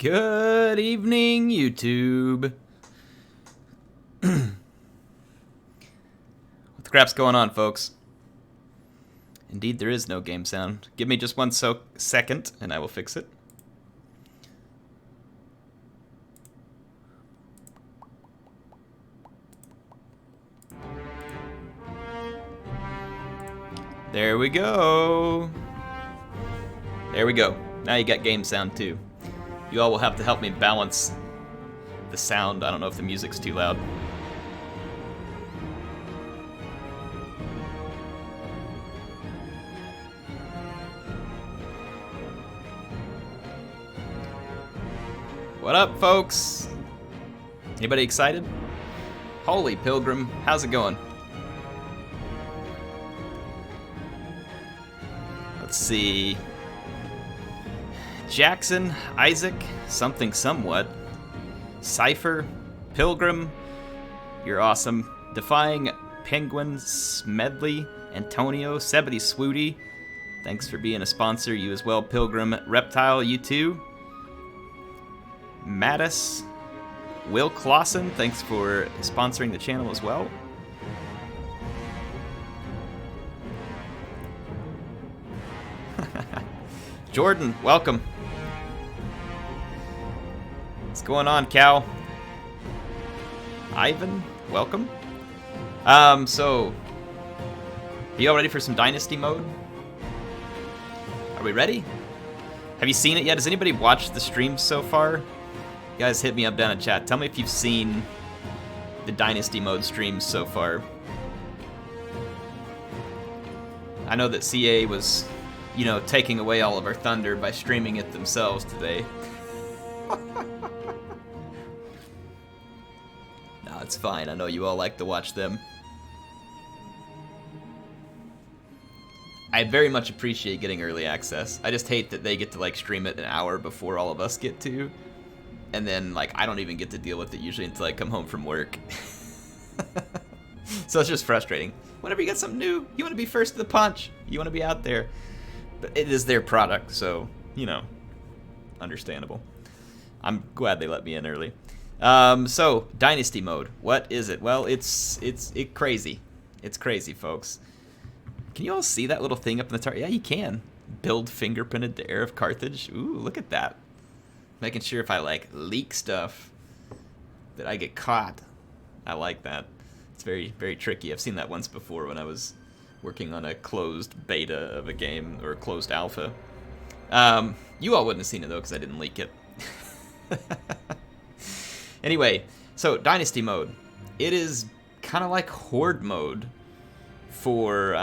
Good evening, YouTube. What the crap's going on, folks? Indeed, there is no game sound. Give me just one second, and I will fix it. There we go. There we go. Now you got game sound, too. You all will have to help me balance the sound. I don't know if the music's too loud. What up, folks? Anybody excited? Holy Pilgrim, how's it going? Let's see. Jackson, Isaac, something somewhat. Cypher, Pilgrim, you're awesome. Defying Penguin, Smedley, Antonio, Sebedy Swooty, thanks for being a sponsor. You as well, Pilgrim. Reptile, you too. Mattis, Will Clausen, thanks for sponsoring the channel as well. Jordan, welcome. What's going on, Cal? Ivan, welcome. So, are you all ready for some Dynasty Mode? Are we ready? Have you seen it yet? Has anybody watched the stream so far? You guys hit me up down in chat. Tell me if you've seen the Dynasty Mode streams so far. I know that CA was, you know, taking away all of our thunder by streaming it themselves today. No, it's fine. I know you all like to watch them. I very much appreciate getting early access. I just hate that they get to like stream it an hour before all of us get to. And then like I don't even get to deal with it usually until I come home from work. So it's just frustrating. Whenever you get something new, you want to be first to the punch. You want to be out there. But it is their product, so, you know, understandable. I'm glad they let me in early. So, Dynasty Mode. What is it? Well, it's crazy. It's crazy, folks. Can you all see that little thing up in the top? Yeah, you can. Build fingerprinted the heir of Carthage. Ooh, look at that. Making sure if I, like, leak stuff that I get caught. I like that. It's very, very tricky. I've seen that once before when I was working on a closed beta of a game, or a closed alpha. You all wouldn't have seen it, though, because I didn't leak it. Anyway, so Dynasty Mode. It is kind of like Horde Mode for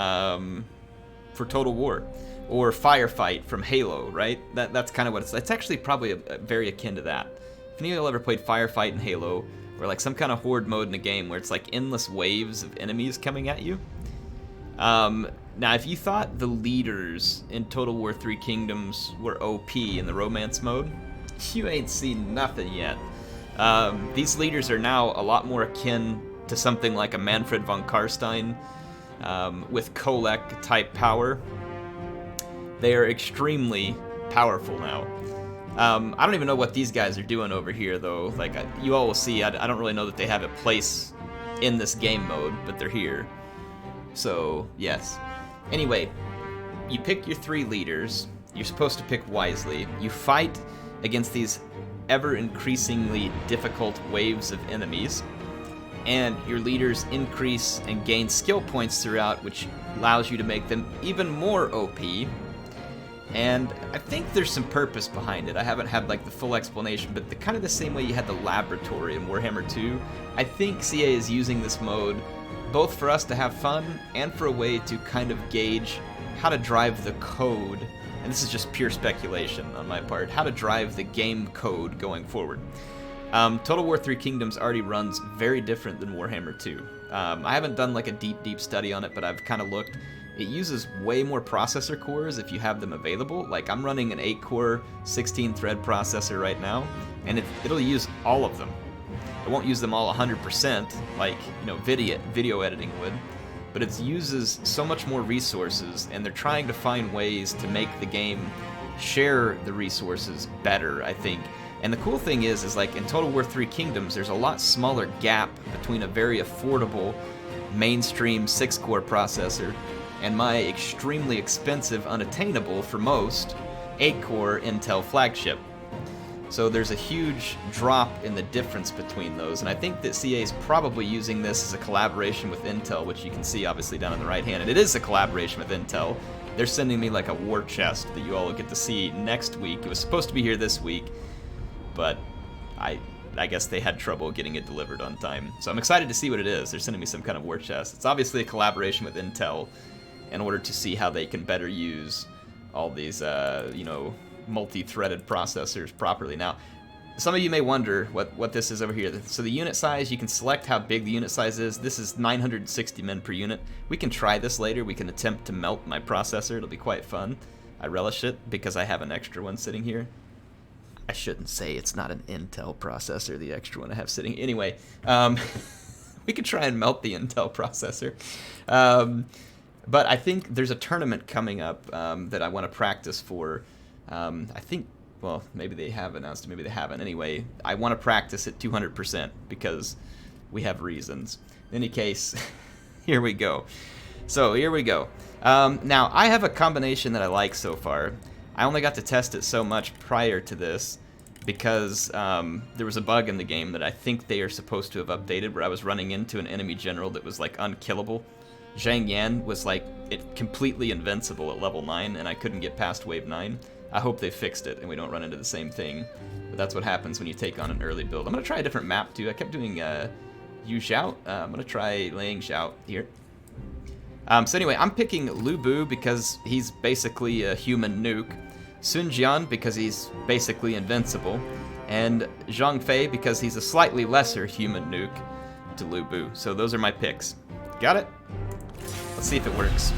Total War, or Firefight from Halo, right? That's kind of what it's actually probably very akin to that. If any of y'all ever played Firefight in Halo, or like some kind of Horde mode in a game where it's like endless waves of enemies coming at you. Now, if you thought the leaders in Total War 3 Kingdoms were OP in the romance mode, you ain't seen nothing yet. These leaders are now a lot more akin to something like a Manfred von Karstein with Kolek-type power. They are extremely powerful now. I don't even know what these guys are doing over here, though. Like, you all will see, I don't really know that they have a place in this game mode, but they're here. So, yes. Anyway, you pick your 3 leaders. You're supposed to pick wisely. You fight against these ever-increasingly difficult waves of enemies. And your leaders increase and gain skill points throughout, which allows you to make them even more OP. And I think there's some purpose behind it. I haven't had like the full explanation, but kind of the same way you had the laboratory in Warhammer 2. I think CA is using this mode both for us to have fun and for a way to kind of gauge how to drive the code, and this is just pure speculation on my part, how to drive the game code going forward. Total War 3 Kingdoms already runs very different than Warhammer 2. I haven't done like a deep study on it, but I've kind of looked. It uses way more processor cores if you have them available. Like, I'm running an 8-core, 16-thread processor right now, and it'll use all of them. It won't use them all 100%, like, you know, video editing would, but it uses so much more resources, and they're trying to find ways to make the game share the resources better, I think. And the cool thing is like in Total War 3 Kingdoms, there's a lot smaller gap between a very affordable mainstream 6-core processor and my extremely expensive, unattainable for most, 8-core Intel flagship. So there's a huge drop in the difference between those, and I think that CA is probably using this as a collaboration with Intel, which you can see obviously down on the right hand, and it is a collaboration with Intel. They're sending me like a war chest that you all will get to see next week. It was supposed to be here this week, but I guess they had trouble getting it delivered on time. So I'm excited to see what it is. They're sending me some kind of war chest. It's obviously a collaboration with Intel in order to see how they can better use all these, you know, multi-threaded processors properly. Now, some of you may wonder what this is over here. So the unit size, you can select how big the unit size is. This is 960 men per unit. We can try this later. We can attempt to melt my processor. It'll be quite fun. I relish it because I have an extra one sitting here. I shouldn't say it's not an Intel processor, the extra one I have sitting. Anyway, we could try and melt the Intel processor. But I think there's a tournament coming up that I want to practice for. I think, well, maybe they have announced it, maybe they haven't. Anyway, I want to practice at 200% because we have reasons. In any case, here we go. So, here we go. Now, I have a combination that I like so far. I only got to test it so much prior to this because there was a bug in the game that I think they are supposed to have updated where I was running into an enemy general that was, like, unkillable. Zhang Yan was, like, completely invincible at level 9, and I couldn't get past wave 9. I hope they fixed it and we don't run into the same thing. But that's what happens when you take on an early build. I'm going to try a different map too. I kept doing Yu Zhao. I'm going to try Liang Zhao here. So anyway, I'm picking Lu Bu because he's basically a human nuke. Sun Jian because he's basically invincible. And Zhang Fei because he's a slightly lesser human nuke to Lu Bu. So those are my picks. Got it? Let's see if it works.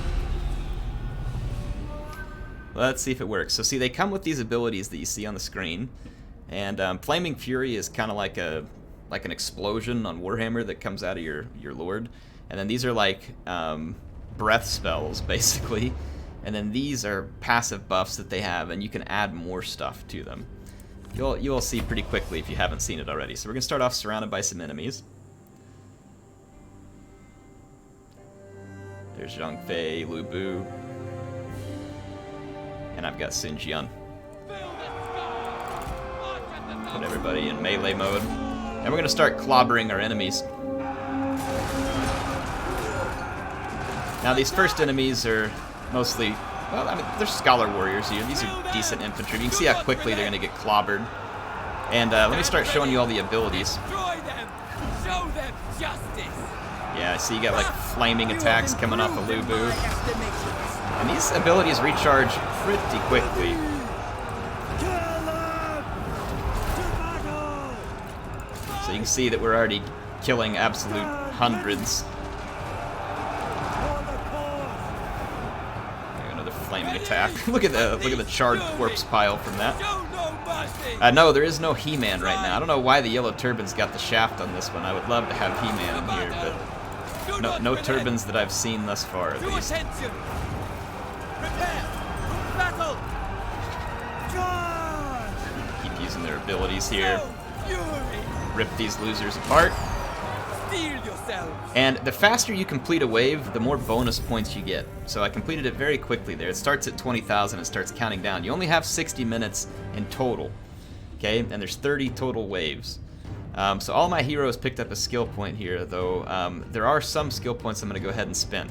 Let's see if it works. So see, they come with these abilities that you see on the screen, and Flaming Fury is kind of like an explosion on Warhammer that comes out of your lord, and then these are like breath spells basically, and then these are passive buffs that they have, and you can add more stuff to them. You'll see pretty quickly if you haven't seen it already. So we're gonna start off surrounded by some enemies. There's Zhang Fei, Lu Bu. And I've got Sun Jian. Put everybody in melee mode. And we're going to start clobbering our enemies. Now these first enemies are mostly, well, I mean, they're scholar warriors here. These are decent infantry. You can see how quickly they're going to get clobbered. And let me start showing you all the abilities. Yeah, see you got like flaming attacks coming off of Lu Bu. And these abilities recharge pretty quickly. So you can see that we're already killing absolute hundreds. Another flaming attack. Look at the charred corpse pile from that. No, there is no He-Man right now. I don't know why the yellow turban's got the shaft on this one. I would love to have He-Man in here, but no turbans that I've seen thus far, at least. Keep using their abilities here. Rip these losers apart. And the faster you complete a wave, the more bonus points you get. So I completed it very quickly there. It starts at 20,000 and starts counting down. You only have 60 minutes in total. Okay, and there's 30 total waves. So all my heroes picked up a skill point here, though there are some skill points I'm going to go ahead and spend.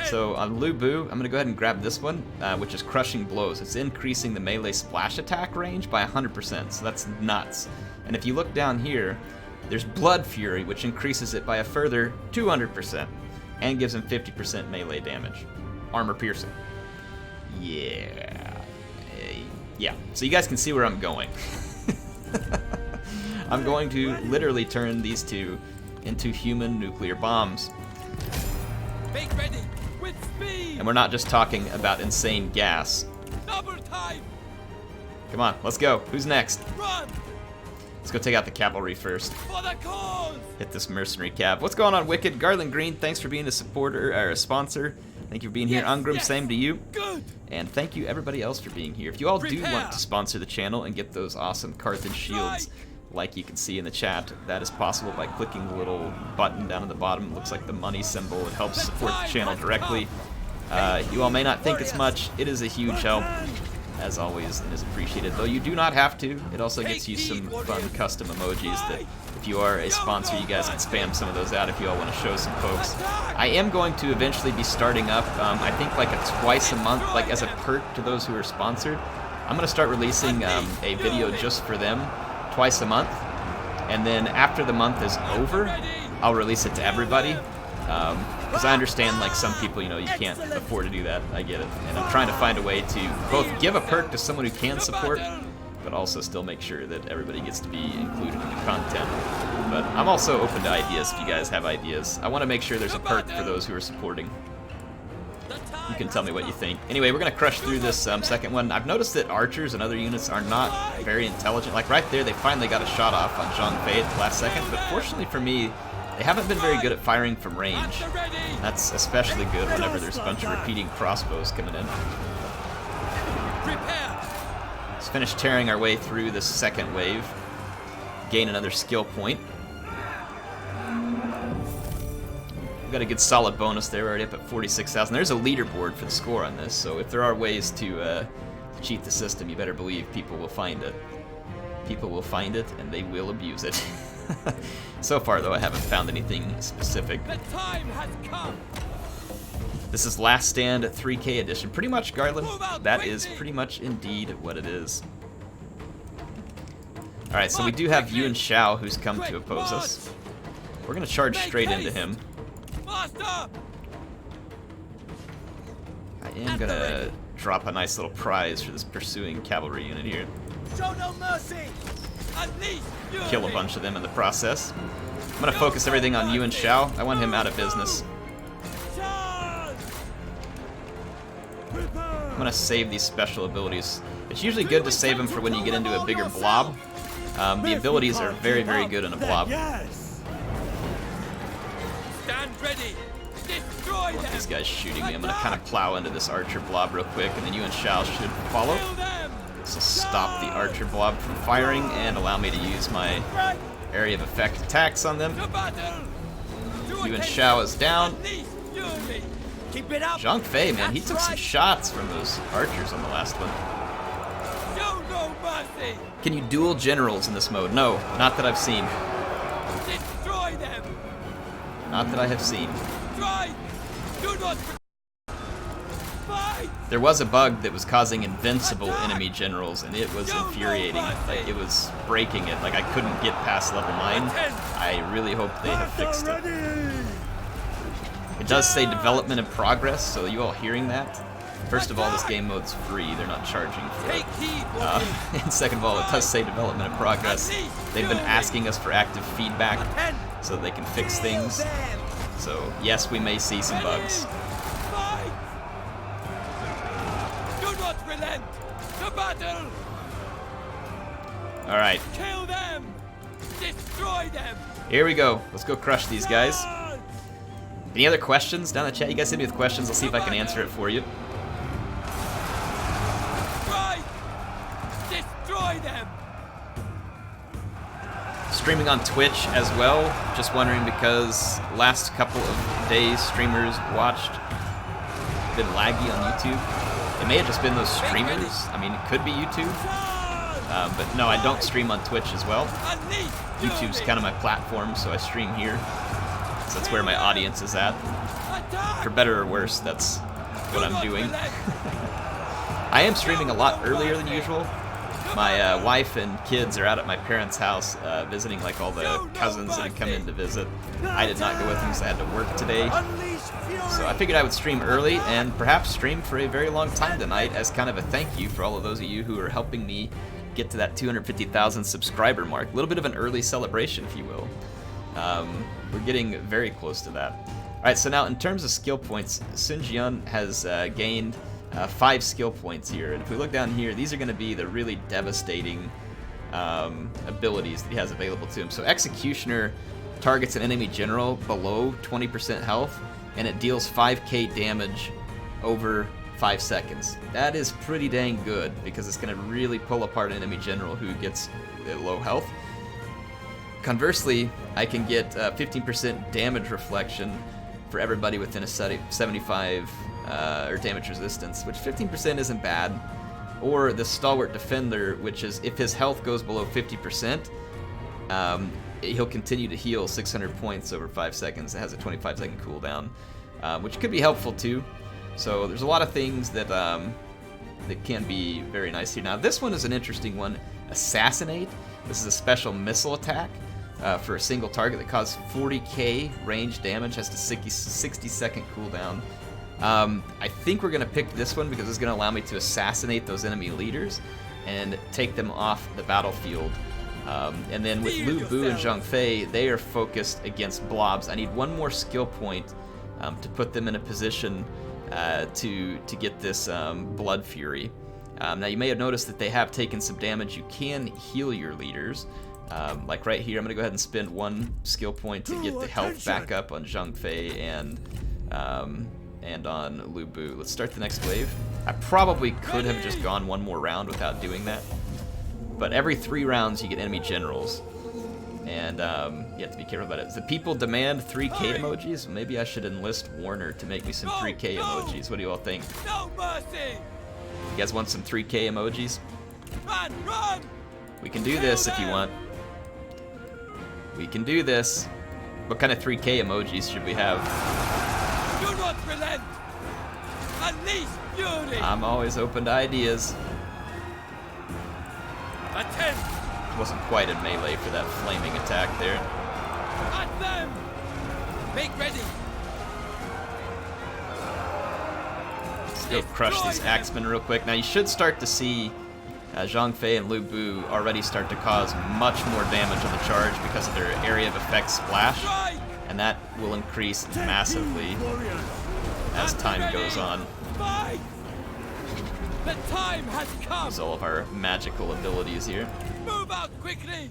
So on Lu Bu, I'm going to go ahead and grab this one, which is Crushing Blows. It's increasing the melee splash attack range by 100%, so that's nuts. And if you look down here, there's Blood Fury, which increases it by a further 200% and gives him 50% melee damage. Armor Piercing. Yeah. Yeah, so you guys can see where I'm going. I'm going to literally turn these two into human nuclear bombs. Make ready with speed. And we're not just talking about insane gas. Double time. Come on, let's go. Who's next? Run. Let's go take out the cavalry first. For the cause. Hit this mercenary cav. What's going on, Wicked? Garland Green, thanks for being a supporter or a sponsor. Thank you for being here. Ungram, same to you. Good. And thank you everybody else for being here. If you all do Prepare. want to sponsor the channel and get those awesome Carthage shields, like you can see in the chat, that is possible by clicking the little button down at the bottom. It looks like the money symbol. It helps support the channel directly. You all may not think it's much. It is a huge help, as always, and is appreciated. Though you do not have to. It also gets you some fun custom emojis that, if you are a sponsor, you guys can spam some of those out if you all want to show some folks. I am going to eventually be starting up, I think like a twice a month, like as a perk to those who are sponsored. I'm going to start releasing a video just for them twice a month, and then after the month is over, I'll release it to everybody. Because I understand, like, some people, you know, you can't afford to do that. I get it. And I'm trying to find a way to both give a perk to someone who can support, but also still make sure that everybody gets to be included in the content. But I'm also open to ideas if you guys have ideas. I want to make sure there's a perk for those who are supporting. You can tell me what you think. Anyway, we're going to crush through this second one. I've noticed that archers and other units are not very intelligent. Like right there, they finally got a shot off on Jean Fay at the last second, but fortunately for me, they haven't been very good at firing from range. That's especially good whenever there's a bunch of repeating crossbows coming in. Let's finish tearing our way through this second wave. Gain another skill point. We've got a good solid bonus there. We're already up at 46,000. There's a leaderboard for the score on this, so if there are ways to cheat the system, you better believe people will find it. People will find it, and they will abuse it. So far, though, I haven't found anything specific. The time has come. This is Last Stand 3K edition. Pretty much, Garland. That is pretty much indeed what it is. Alright, so we do have Yuan Shao who's come to oppose us. We're going to charge straight into him. Master. I am going to drop a nice little prize for this pursuing cavalry unit here. Show no mercy. Unleash fury. Kill a bunch of them in the process. I'm going to focus everything on Yuan Shao. I want him out of business. Charge. I'm going to save these special abilities. It's usually good to save them for when you get into a bigger blob. The abilities are very, very good in a blob. Stand ready. Destroy them. These guys shooting me. I'm going to kind of plow into this archer blob real quick, and then Yuan Shao should follow. Kill them. This will stop the archer blob from firing and allow me to use my area of effect attacks on them. To battle. Yuan Shao is down. Unleash fury. Keep it up. Zhang Fei, man, he took some shots from those archers on the last one. Show no mercy. Can you duel generals in this mode? No, not that I've seen. Destroy them. Not that I have seen. Try. Do not. Fight. There was a bug that was causing invincible enemy generals, and it was infuriating. Like, it was breaking it. Like, I couldn't get past level 9. I really hope they have fixed it. It does say development in progress, so you all hearing that? First of all, this game mode's free. They're not charging for Take it. heed. And second of all, it does say development in progress. They've been asking us for active feedback so that they can fix things. So, yes, we may see some bugs. Fight. Do not relent. To battle. Alright, Kill them. Destroy them. here we go. Let's go crush these guys. Any other questions down in the chat? You guys hit me with questions. I'll see if I can answer it for you. Try. Destroy them. Streaming on Twitch as well. Just wondering because last couple of days streamers watched been laggy on YouTube. It may have just been those streamers. I mean, it could be YouTube. But no, I don't stream on Twitch as well. Unleash YouTube's kind of my platform, so I stream here. So that's where my audience is at. For better or worse, that's what I'm doing. I am streaming a lot earlier than usual. My wife and kids are out at my parents' house visiting like all the cousins that had come in to visit. I did not go with them because I had to work today. So I figured I would stream early and perhaps stream for a very long time tonight as kind of a thank you for all of those of you who are helping me get to that 250,000 subscriber mark. A little bit of an early celebration, if you will. We're getting very close to that. Alright, so now in terms of skill points, Sun Jian has gained 5 skill points here. And if we look down here, these are going to be the really devastating abilities that he has available to him. So Executioner targets an enemy general below 20% health, and it deals 5k damage over 5 seconds. That is pretty dang good because it's going to really pull apart an enemy general who gets low health. Conversely, I can get 15% damage reflection for everybody within a 75 or damage resistance, which 15% isn't bad. Or the Stalwart Defender, which is if his health goes below 50%, he'll continue to heal 600 points over 5 seconds. It has a 25-second cooldown, which could be helpful too. So there's a lot of things that that can be very nice here. Now this one is an interesting one. Assassinate. This is a special missile attack for a single target that causes 40k range damage, has a 60-second cooldown. I think we're going to pick this one because it's going to allow me to assassinate those enemy leaders and take them off the battlefield. And then with Lu Bu and Zhang Fei, they are focused against blobs. I need one more skill point to put them in a position to get this Blood Fury. Now you may have noticed that they have taken some damage. You can heal your leaders. Like right here, I'm going to go ahead and spend one skill point to get the health back up on Zhang Fei and on Lu Bu. Let's start the next wave. I probably could have just gone one more round without doing that. But every 3 rounds you get enemy generals. And you have to be careful about it. The people demand 3k emojis. Maybe I should enlist Warner to make me some 3k emojis. What do you all think? No mercy! You guys want some 3k emojis? Run, run! We can do this if you want. We can do this. What kind of 3k emojis should we have? Do not relent! Unleash fury! I'm always open to ideas. Attend! Wasn't quite in melee for that flaming attack there. At them! Make ready! Let's go crush these axemen real quick. Now you should start to see Zhang Fei and Lu Bu already start to cause much more damage on the charge because of their area of effect splash, and that will increase massively as time goes on. Fight! The time has come! Use all of our magical abilities here. Move out quickly!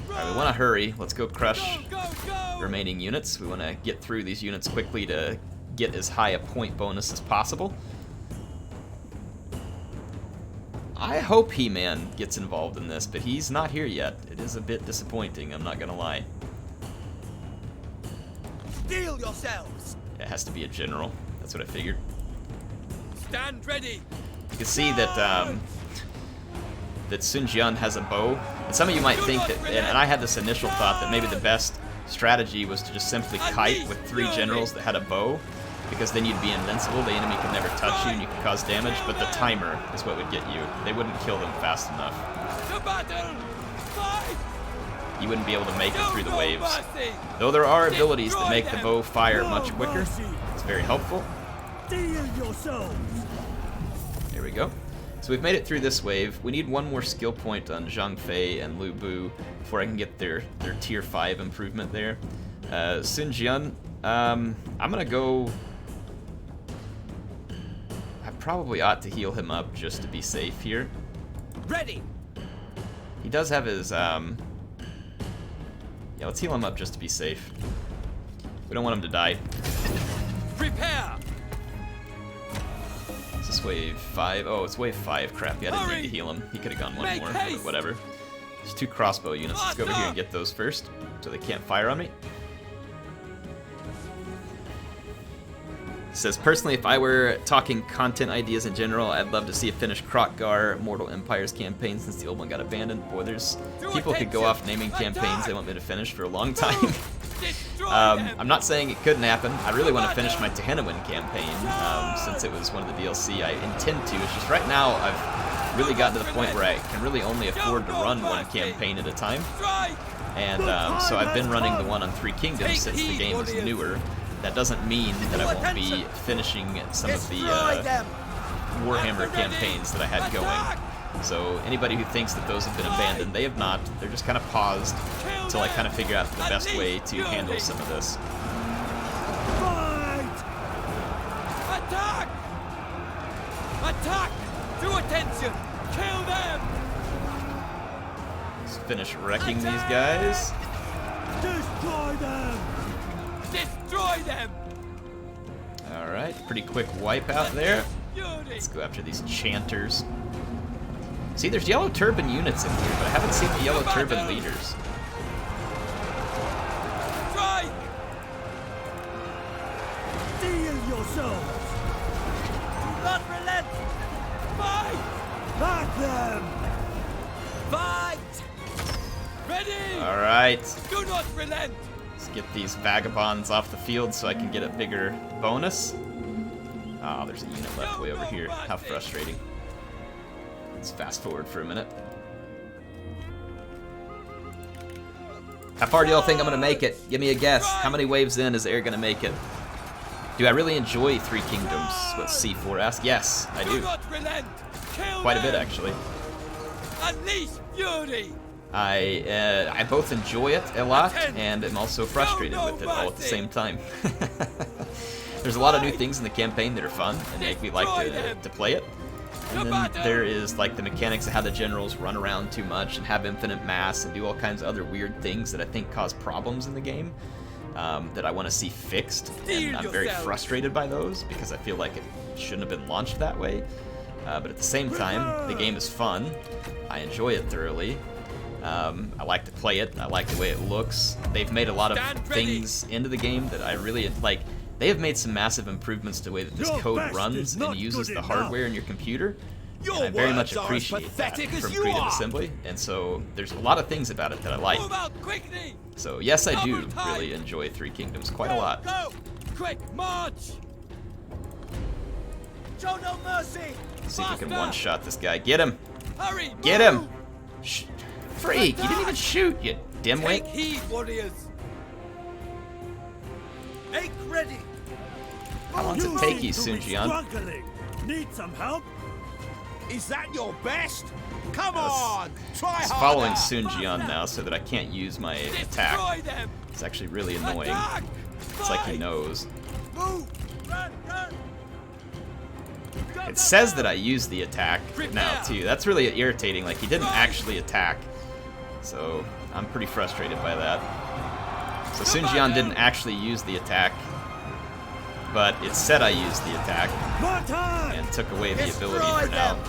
Alright, we want to hurry. Let's go crush Go, go, go! remaining units. We want to get through these units quickly to get as high a point bonus as possible. I hope He-Man gets involved in this, but he's not here yet. It is a bit disappointing, I'm not gonna lie. Steel yourselves! It has to be a general. That's what I figured. Stand ready! You can see that that Sun Jian has a bow. And some of you might think that, and I had this initial thought that maybe the best strategy was to just simply kite with 3 generals that had a bow, because then you'd be invincible, the enemy could never touch you and you could cause damage, but the timer is what would get you. They wouldn't kill them fast enough. To battle! Fight! You wouldn't be able to make it through the No waves. mercy! Though there are abilities that make the bow fire much quicker, it's very helpful. Steel yourselves! There we go. So we've made it through this wave. We need one more skill point on Zhang Fei and Lu Bu before I can get their tier 5 improvement there. Sun Jian, I'm gonna go... I probably ought to heal him up just to be safe here. Ready! He does have his, yeah, let's heal him up just to be safe. We don't want him to die. Prepare! Is this wave 5? Oh, it's wave 5. Crap, yeah, I didn't need to heal him. He could have gone one Make more, haste! but whatever. There's 2 crossbow units. Let's go over here and get those first, so they can't fire on me. It says, personally, if I were talking content ideas in general, I'd love to see a finished Kroq-Gar Mortal Empires campaign since the old one got abandoned. Boy, there's people could go off naming campaigns they want me to finish for a long time. I'm not saying it couldn't happen. I really want to finish my Tehennawin campaign since it was one of the DLC. I intend to. It's just right now I've really gotten to the point where I can really only afford to run one campagn at a time. And so I've been running the one on 3 Kingdoms since the game is newer. That doesn't mean that I won't be finishing some of the Warhammer campaigns that I had going. So anybody who thinks that those have been abandoned, they have not. They're just kind of paused until I kind of figure out the best way to handle some of this. Fight! Attack! Attack! To attention! Kill them! Let's finish wrecking these guys. Destroy them! Destroy them! Alright, pretty quick wipe out there. Fury. Let's go after these chanters. See, there's yellow turban units in here, but I haven't seen the yellow turban leaders. Strike. Steel yourselves! Do not relent. Fight. Back them! Fight. Ready. Alright, Do not relent. let's get these vagabonds off the field so I can get a bigger bonus. Ah, there's a unit left way over here. How frustrating. Let's fast forward for a minute. How far do y'all think I'm gonna make it? Give me a guess. How many waves in is Air gonna make it? Do I really enjoy Three Kingdoms? What C4 asked? Yes, I Do do. not relent. Kill Quite a bit, them. actually. Unleash fury. I both enjoy it a lot and am also frustrated No with it all at the mercy. same time. There's a lot of new things in the campaign that are fun and make me like to play it. And then there is like the mechanics of how the generals run around too much and have infinite mass and do all kinds of other weird things that I think cause problems in the game that I want to see fixed. And I'm very frustrated by those because I feel like it shouldn't have been launched that way. But at the same time, the game is fun. I enjoy it thoroughly. I like to play it. I like the way it looks. They've made a lot of things into the game that I really like. They have made some massive improvements to the way that this code runs and uses the hardware in your computer. And I very much appreciate that from Creative Assembly. And so there's a lot of things about it that I like. Move out quickly. So yes, I do really enjoy Three Kingdoms quite a lot. Go. Quick march. Show no mercy. Let's see if we can Faster. one-shot this guy. Get him! Hurry. Get him! move. Shh. Freak! You didn't even shoot, you Take dimwit. heed, warriors. Make ready. How long does it take you, Sun Jian? Struggling. Need some help? Is that your best? Come Yes. on! Try He's harder! following Sun Jian now so that I can't use my Destroy attack. them. It's actually really annoying. Attack. It's like he Fight. knows. Move. Run. It says that I use the attack now too. That's really irritating. Like he didn't actually attack. So I'm pretty frustrated by that. So Sun Jian didn't actually use the attack, but it said I used the attack Martin! and took away the ability Destroy for now. them.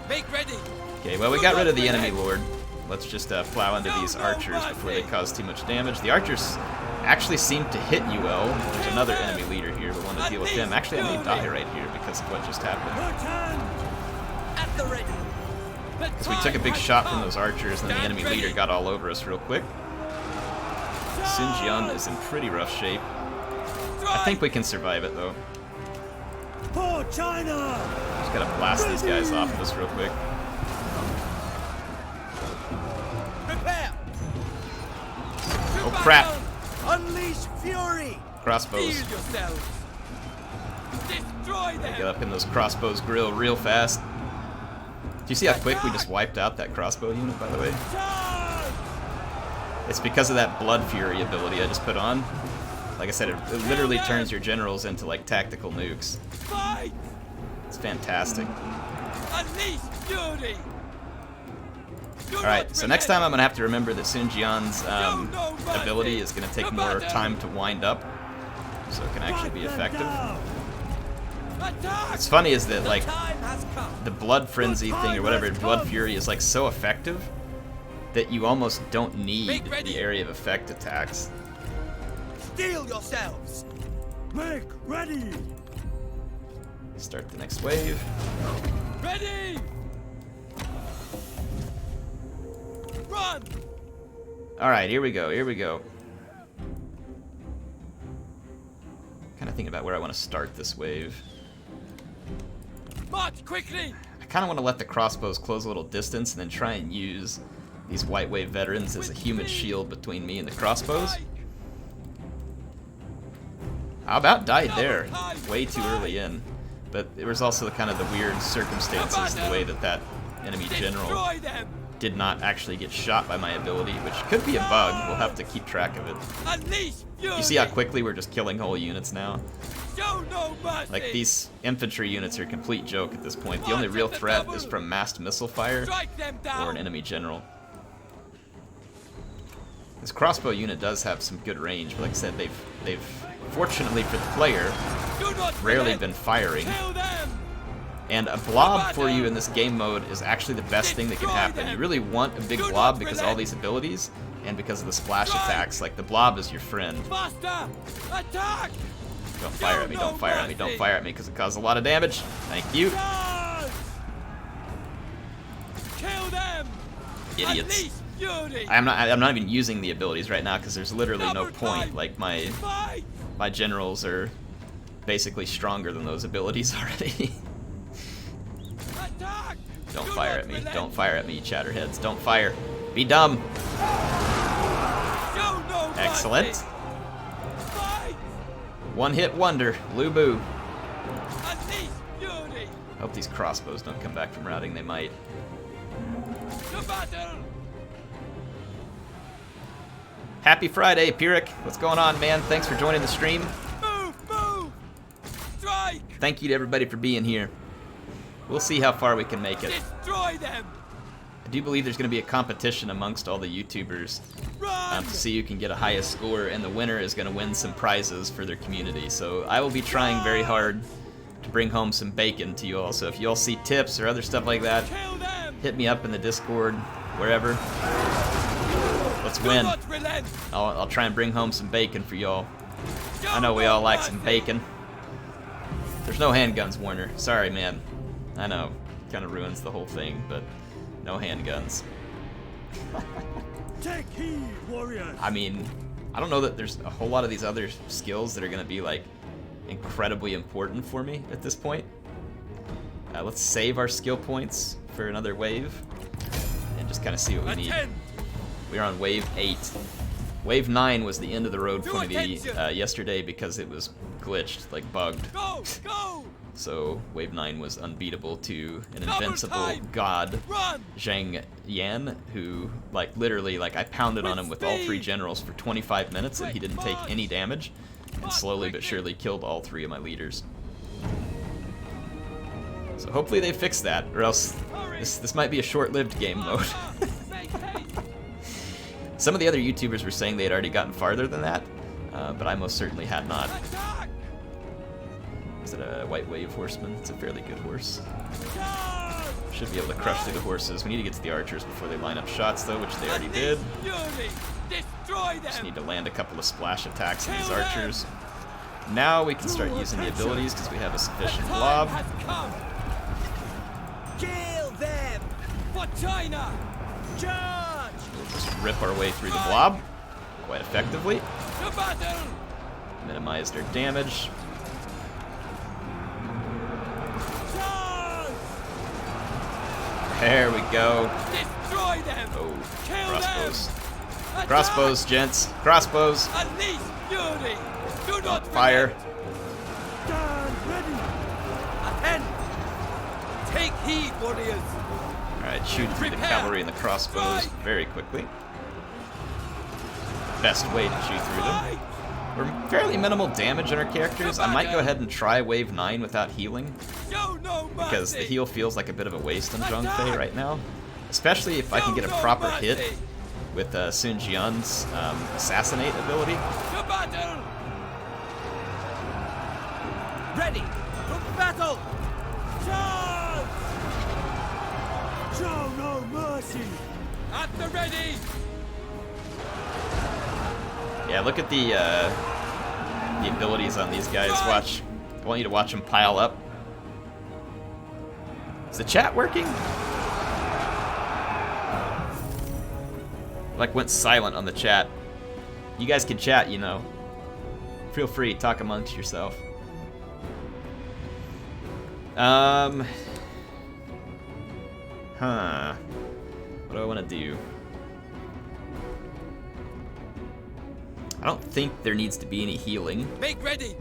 Make ready. Okay, well we got rid of the enemy lord. Let's just plow into these archers before they cause too much damage. The archers actually seem to hit you well. There's another enemy leader here. We want to deal with them. Actually, I may die right here because of what just happened. Martin! At the ready. Because we took a big shot from those archers, and then the enemy leader got all over us real quick. Sun Jian is in pretty rough shape. I think we can survive it, though. For China! Just gotta blast these guys off of us real quick. Prepare. Oh crap! Unleash fury. Crossbows. Heal yourselves. Destroy them. Get up in those crossbows grill real fast. Do you see how quick we just wiped out that crossbow unit, by the way? Charge. It's because of that Blood Fury ability I just put on. Like I said, it literally turns your generals into like tactical nukes. Fight. It's fantastic. Unleash fury. Alright, so next time I'm going to have to remember that Sun Jian's ability is going to take more time to wind up, so it can actually be effective. What's funny is that like the Blood Frenzy thing or whatever, Blood Fury is like so effective that you almost don't need the area of effect attacks. Steel yourselves. Make ready! Start the next wave. Ready. Run. Alright, here we go, here we go. Kind of thinking about where I want to start this wave. March quickly. I kind of want to let the crossbows close a little distance and then try and use these White Wave veterans as a human shield between me and the crossbows. I about died there, way too early in. But there was also kind of the weird circumstances, the way that that enemy general Destroy them. did not actually get shot by my ability, which could be a bug. We'll have to keep track of it. Unleash fury. You see how quickly we're just killing whole units now? Show no mercy. Like, these infantry units are a complete joke at this point. The only real threat is from massed missile fire Strike them down. or an enemy general. This crossbow unit does have some good range, but like I said, they've fortunately for the player, Do not rarely relent. been firing. Kill them. And a blob for you in this game mode is actually the best thing that can happen. You really want a big blob because of all these abilities and because of the splash attacks. Like, the blob is your friend. Faster. Attack. Don't fire at me, don't fire at me, don't fire at me because it causes a lot of damage. Thank you. Charge. Kill them. Idiots. Unleash fury. I'm not even using the abilities right now because there's literally no Double point. time. Like, my Fight. generals are basically stronger than those abilities already. Attack. Don't Do fire not at me. relent. Don't fire at me, chatterheads. Don't fire. Be dumb. Show no mercy. Excellent. Fight. One-hit wonder. Lubu. Unleash fury. Hope these crossbows don't come back from routing. They might. To battle. Happy Friday, Pyrrhic. What's going on, man? Thanks for joining the stream. Move. Strike. Thank you to everybody for being here. We'll see how far we can make it. Destroy them. I do believe there's going to be a competition amongst all the YouTubers Run. to see who can get a highest score, and the winner is going to win some prizes for their community. So I will be trying very hard to bring home some bacon to you all. So if you all see tips or other stuff like that, Kill them. hit me up in the Discord, wherever. Let's Do win. not relent. I'll try and bring home some bacon for y'all. Show I know we no all like some mercy. bacon. There's no handguns, Warner. Sorry, man. I know. Kind of ruins the whole thing, but no handguns. Take heed, warriors. I mean, I don't know that there's a whole lot of these other skills that are going to be, like, incredibly important for me at this point. Let's save our skill points for another wave and just kind of see what we need. Attend. We're on wave 8. Wave 9 was the end of the road To for me attention. yesterday because it was glitched, like bugged. Go. Go. So wave 9 was unbeatable to an Double invincible time. god, Run. Zhang Yan, who, like, literally, like, I pounded on him with all 3 generals for 25 minutes and he didn't take any damage, and slowly but surely killed all 3 of my leaders. So hopefully they fix that, or else this might be a short-lived game mode. Make haste. Some of the other YouTubers were saying they had already gotten farther than that, but I most certainly had not. Attack. Is it a White Wave Horseman? It's a fairly good horse. Charge. Should be able to crush through the horses. We need to get to the archers before they line up shots, though, which they already did. Fury. Destroy them. Just need to land a couple of splash attacks on these Kill them. archers. Now we can start using the abilities because we have a sufficient blob. Time has come. Kill them. For China. Charge. We'll just rip our way through the blob quite effectively. To battle. Minimize their damage. Charge. There we go. Destroy them. Oh, Kill crossbows. them. Attack. Crossbows, gents. Crossbows. Unleash fury. Do not Fire. relent. Stand ready. Attend. Take heed, warriors. Alright, shoot through the Prepare. cavalry and the crossbows Strike. very quickly. Best way to shoot through them. Fight. We're fairly minimal damage on our characters. I might go ahead and try wave 9 without healing, Show no mercy. because the heal feels like a bit of a waste on Zhang Fei right now. Especially if I can get a proper hit with Sun Jian's Assassinate ability. To battle. Ready. To battle. Charge. Show no mercy. At the ready. Yeah, look at the abilities on these guys. Watch. I want you to watch them pile up. Is the chat working? Like, went silent on the chat. You guys can chat, you know. Feel free, talk amongst yourself. Huh. What do I want to do? I don't think there needs to be any healing. Make ready.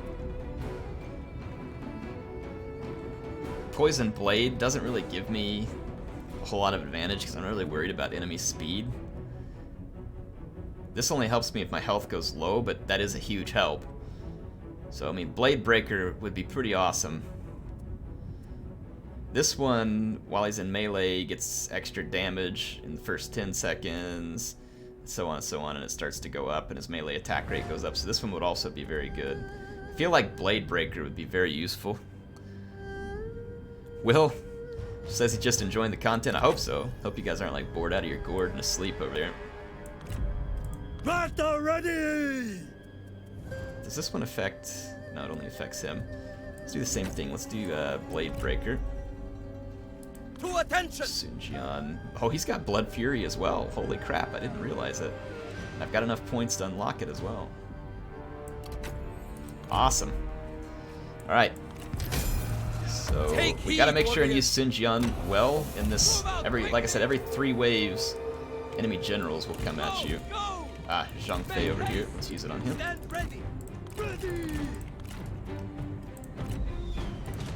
Poison Blade doesn't really give me a whole lot of advantage because I'm not really worried about enemy speed. This only helps me if my health goes low, but that is a huge help. So, I mean, Blade Breaker would be pretty awesome. This one, while he's in melee, gets extra damage in the first 10 seconds. so on and so on, and it starts to go up, and his melee attack rate goes up, so this one would also be very good. I feel like Blade Breaker would be very useful. Will says he's just enjoying the content. I hope so. Hope you guys aren't like bored out of your gourd and asleep over there. Battle ready! Does this one affect... No, it only affects him. Let's do the same thing. Let's do Blade Breaker. To attention! Sun Jian. Oh, he's got Blood Fury as well. Holy crap, I didn't realize it. I've got enough points to unlock it as well. Awesome. Alright. So we gotta make sure and use Sun Jian well in this. Like I said, every 3 waves, enemy generals will come at you. Ah, Zhang Fei over here. Let's use it on him. Stand ready! Ready!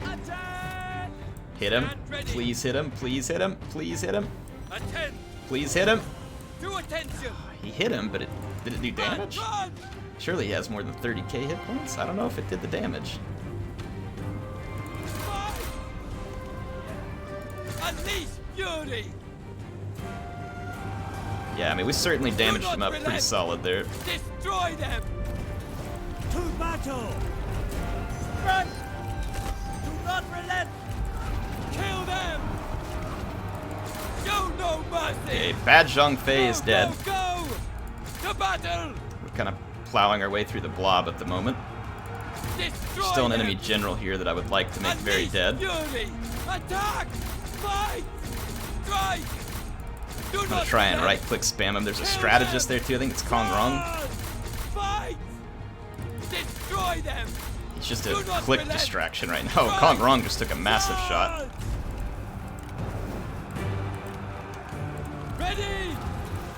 Attack! Hit him. Please hit him. Please hit him. Please hit him. Attend! Please hit him. To attention! He hit him, but did it do damage? Run! Surely he has more than 30k hit points. I don't know if it did the damage. Fight! Unleash fury! Yeah, I mean, we certainly damaged him up pretty relent. solid there. Destroy them! To battle! Run! Do not relent! Kill them! Show no mercy! Okay, bad Zhang Fei is dead. Go, go! To battle! We're kind of plowing our way through the blob at the moment. Destroy Still an them! enemy general here that I would like to make very Unleash dead. Fury! Attack! Fight! Strike! Do I'm gonna try and right-click spam him. There's a strategist there too. I think it's Kong Rong. Fight! Destroy them! He's just a Do not click relent. distraction right now. Oh, Kong Rong just took a massive shot. Ready!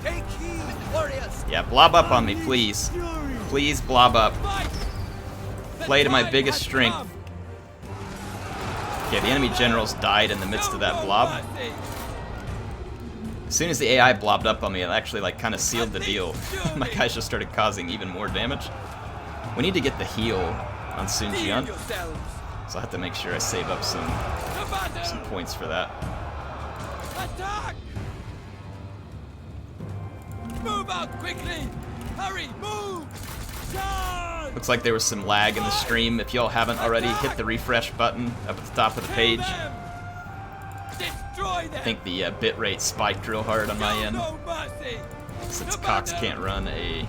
Take heed, warriors! Yeah, blob up on me, please. Fury! Please blob up. Fight! The Play to my time biggest has strength. come. Okay, the enemy generals died in the midst of that Show no blob. mercy. As soon as the AI blobbed up on me, it actually like kind of sealed the deal. My guys just started causing even more damage. We need to get the heal on Sun Steel Jian, yourselves. so I have to make sure I save up some To battle! points for that. Attack! Move out quickly! Hurry, move! Charge! Looks like there was some lag in the stream. If y'all haven't already, hit the refresh button up at the top of the page. Destroy them! I think the bitrate spiked real hard on my Show end, no mercy! since To Cox battle. can't run a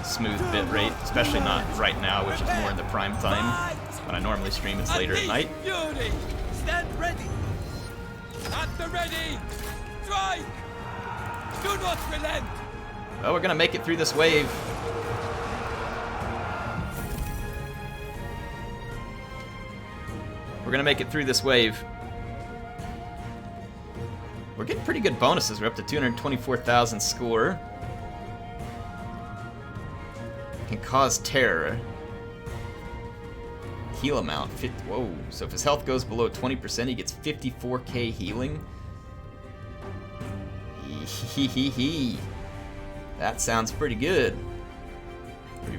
smooth bitrate, especially not right now, which is more in the prime time. When I normally stream, it's later at night. Unleash Fury! Stand ready! At the ready! Strike! Do not relent! Oh, we're gonna make it through this wave. We're gonna make it through this wave. We're getting pretty good bonuses. We're up to 224,000 score. Can cause terror. Heal amount. Whoa. So if his health goes below 20%, he gets 54k healing. Hee. That sounds pretty good.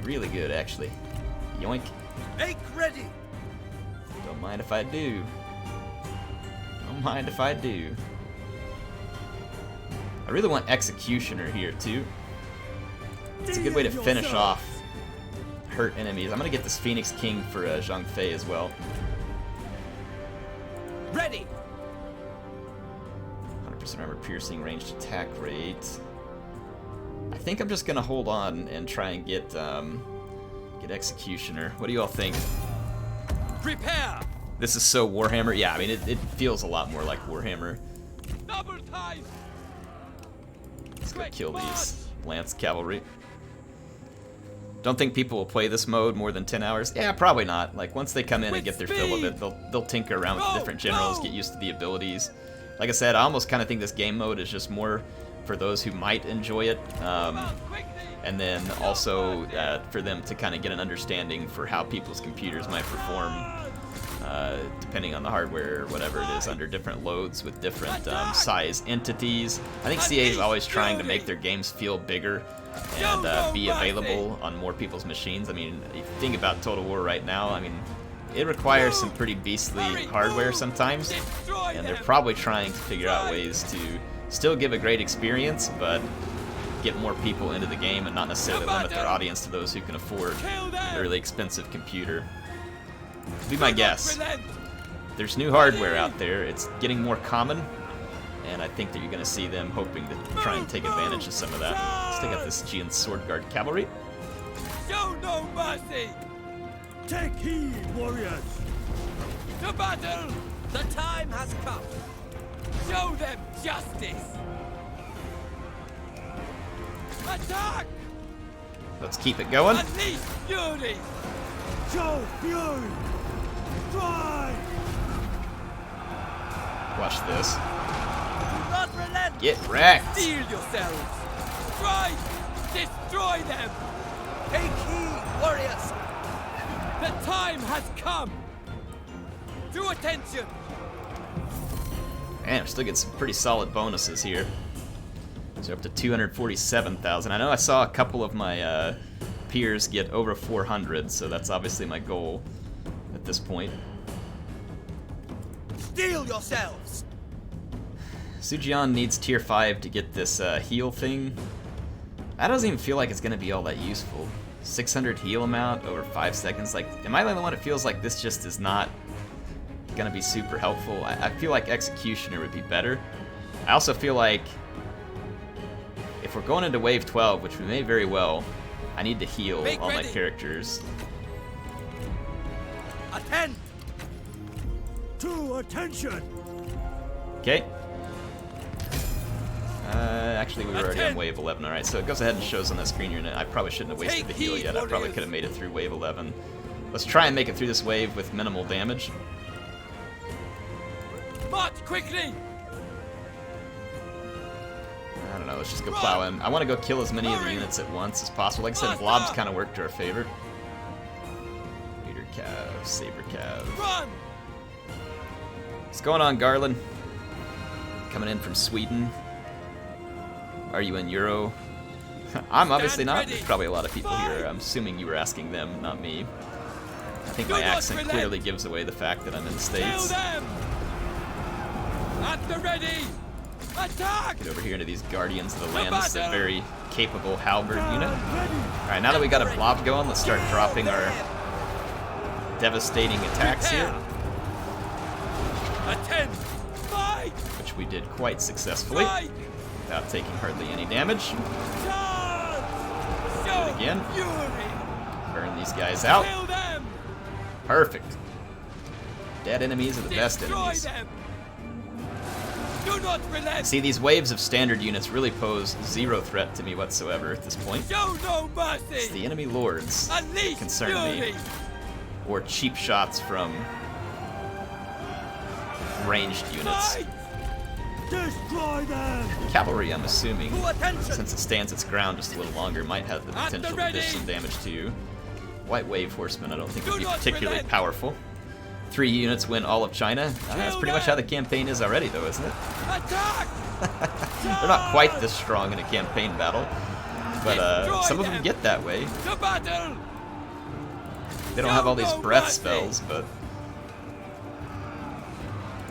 Really good, actually. Yoink. Make ready! Don't mind if I do. Don't mind if I do. I really want Executioner here, too. It's a good way to finish off hurt enemies. I'm gonna get this Phoenix King for Zhang Fei as well. Ready! 100% armor piercing, ranged attack rate. I think I'm just gonna hold on and try and get Executioner. What do you all think? Prepare! This is so Warhammer. Yeah, I mean it feels a lot more like Warhammer. Double time! Let's go kill these Lance Cavalry. Don't think people will play this mode more than 10 hours? Yeah, probably not. Like, once they come in and get their fill of it, they'll tinker around with the different generals, get used to the abilities. Like I said, I almost kind of think this game mode is just more for those who might enjoy it, and then also for them to kind of get an understanding for how people's computers might perform, depending on the hardware or whatever it is, under different loads with different size entities. I think CA is always trying to make their games feel bigger and be available on more people's machines. I mean, if you think about Total War right now, I mean, it requires some pretty beastly hardware sometimes, and they're probably trying to figure out ways to still give a great experience, but get more people into the game and not necessarily limit their audience to those who can afford a really expensive computer. Be my guess. There's new hardware out there. It's getting more common, and I think that you're going to see them hoping to try and take advantage of some of that. Let's take out this Gian Sword Guard Cavalry. Show no mercy! Take heed, warriors! To battle! The time has come. Show them justice! Attack! Let's keep it going. Unleash fury! Show fury! Drive! Watch this. Do not relent. Get wrecked. Steel yourselves! Strike! Destroy them! Take heed, warriors. The time has come! To attention! Man, we still get some pretty solid bonuses here. So up to 247,000. I know I saw a couple of my peers get over 400, so that's obviously my goal at this point. Steel yourselves. Sujian needs tier 5 to get this heal thing. That doesn't even feel like it's going to be all that useful. 600 heal amount over 5 seconds. Like, am I the only one that feels like this just is not going to be super helpful? I feel like Executioner would be better. I also feel like if we're going into Wave 12, which we may very well, I need to heal all my characters. Attend. To attention! Okay. Actually, we were already on Wave 11, alright, so it goes ahead and shows on the screen unit. I probably shouldn't have wasted the heal yet. I probably could have made it through Wave 11. Let's try and make it through this wave with minimal damage. March quickly! I don't know, let's just go plow in. I want to go kill as many of the units at once as possible. Like I said, blobs kind of work to our favor. Leader Cav, Saber Cav. Run! What's going on, Garland? Coming in from Sweden. Are you in Euro? I'm obviously not. There's probably a lot of people here. I'm assuming you were asking them, not me. I think my accent clearly gives away the fact that I'm in the States. Kill them! At the ready! Attack! Get over here into these Guardians of the Land. This is a very capable halberd unit. Alright, now that we got a blob going, let's start dropping our devastating attacks here. Attend! Fight! Which we did quite successfully, without taking hardly any damage. Charge! Do it again. Fury! Burn these guys out. Kill them! Perfect. Dead enemies are the best Destroy enemies. them! Do not relent! See, these waves of standard units really pose zero threat to me whatsoever at this point. Show no mercy! It's the enemy lords that Unleash concern fury! me. Or cheap shots from ranged units. Fight! Destroy them! Cavalry, I'm assuming, To attention. since it stands its ground just a little longer, might have the At the potential to dish ready. some damage too. White Wave Horsemen, I don't think Do would be not particularly relent. powerful. 3 units win all of China. That's pretty much how the campaign is already, though, isn't it? Attack! They're not quite this strong in a campaign battle, but some of them get that way. To battle! They don't have all these No breath mercy. spells, but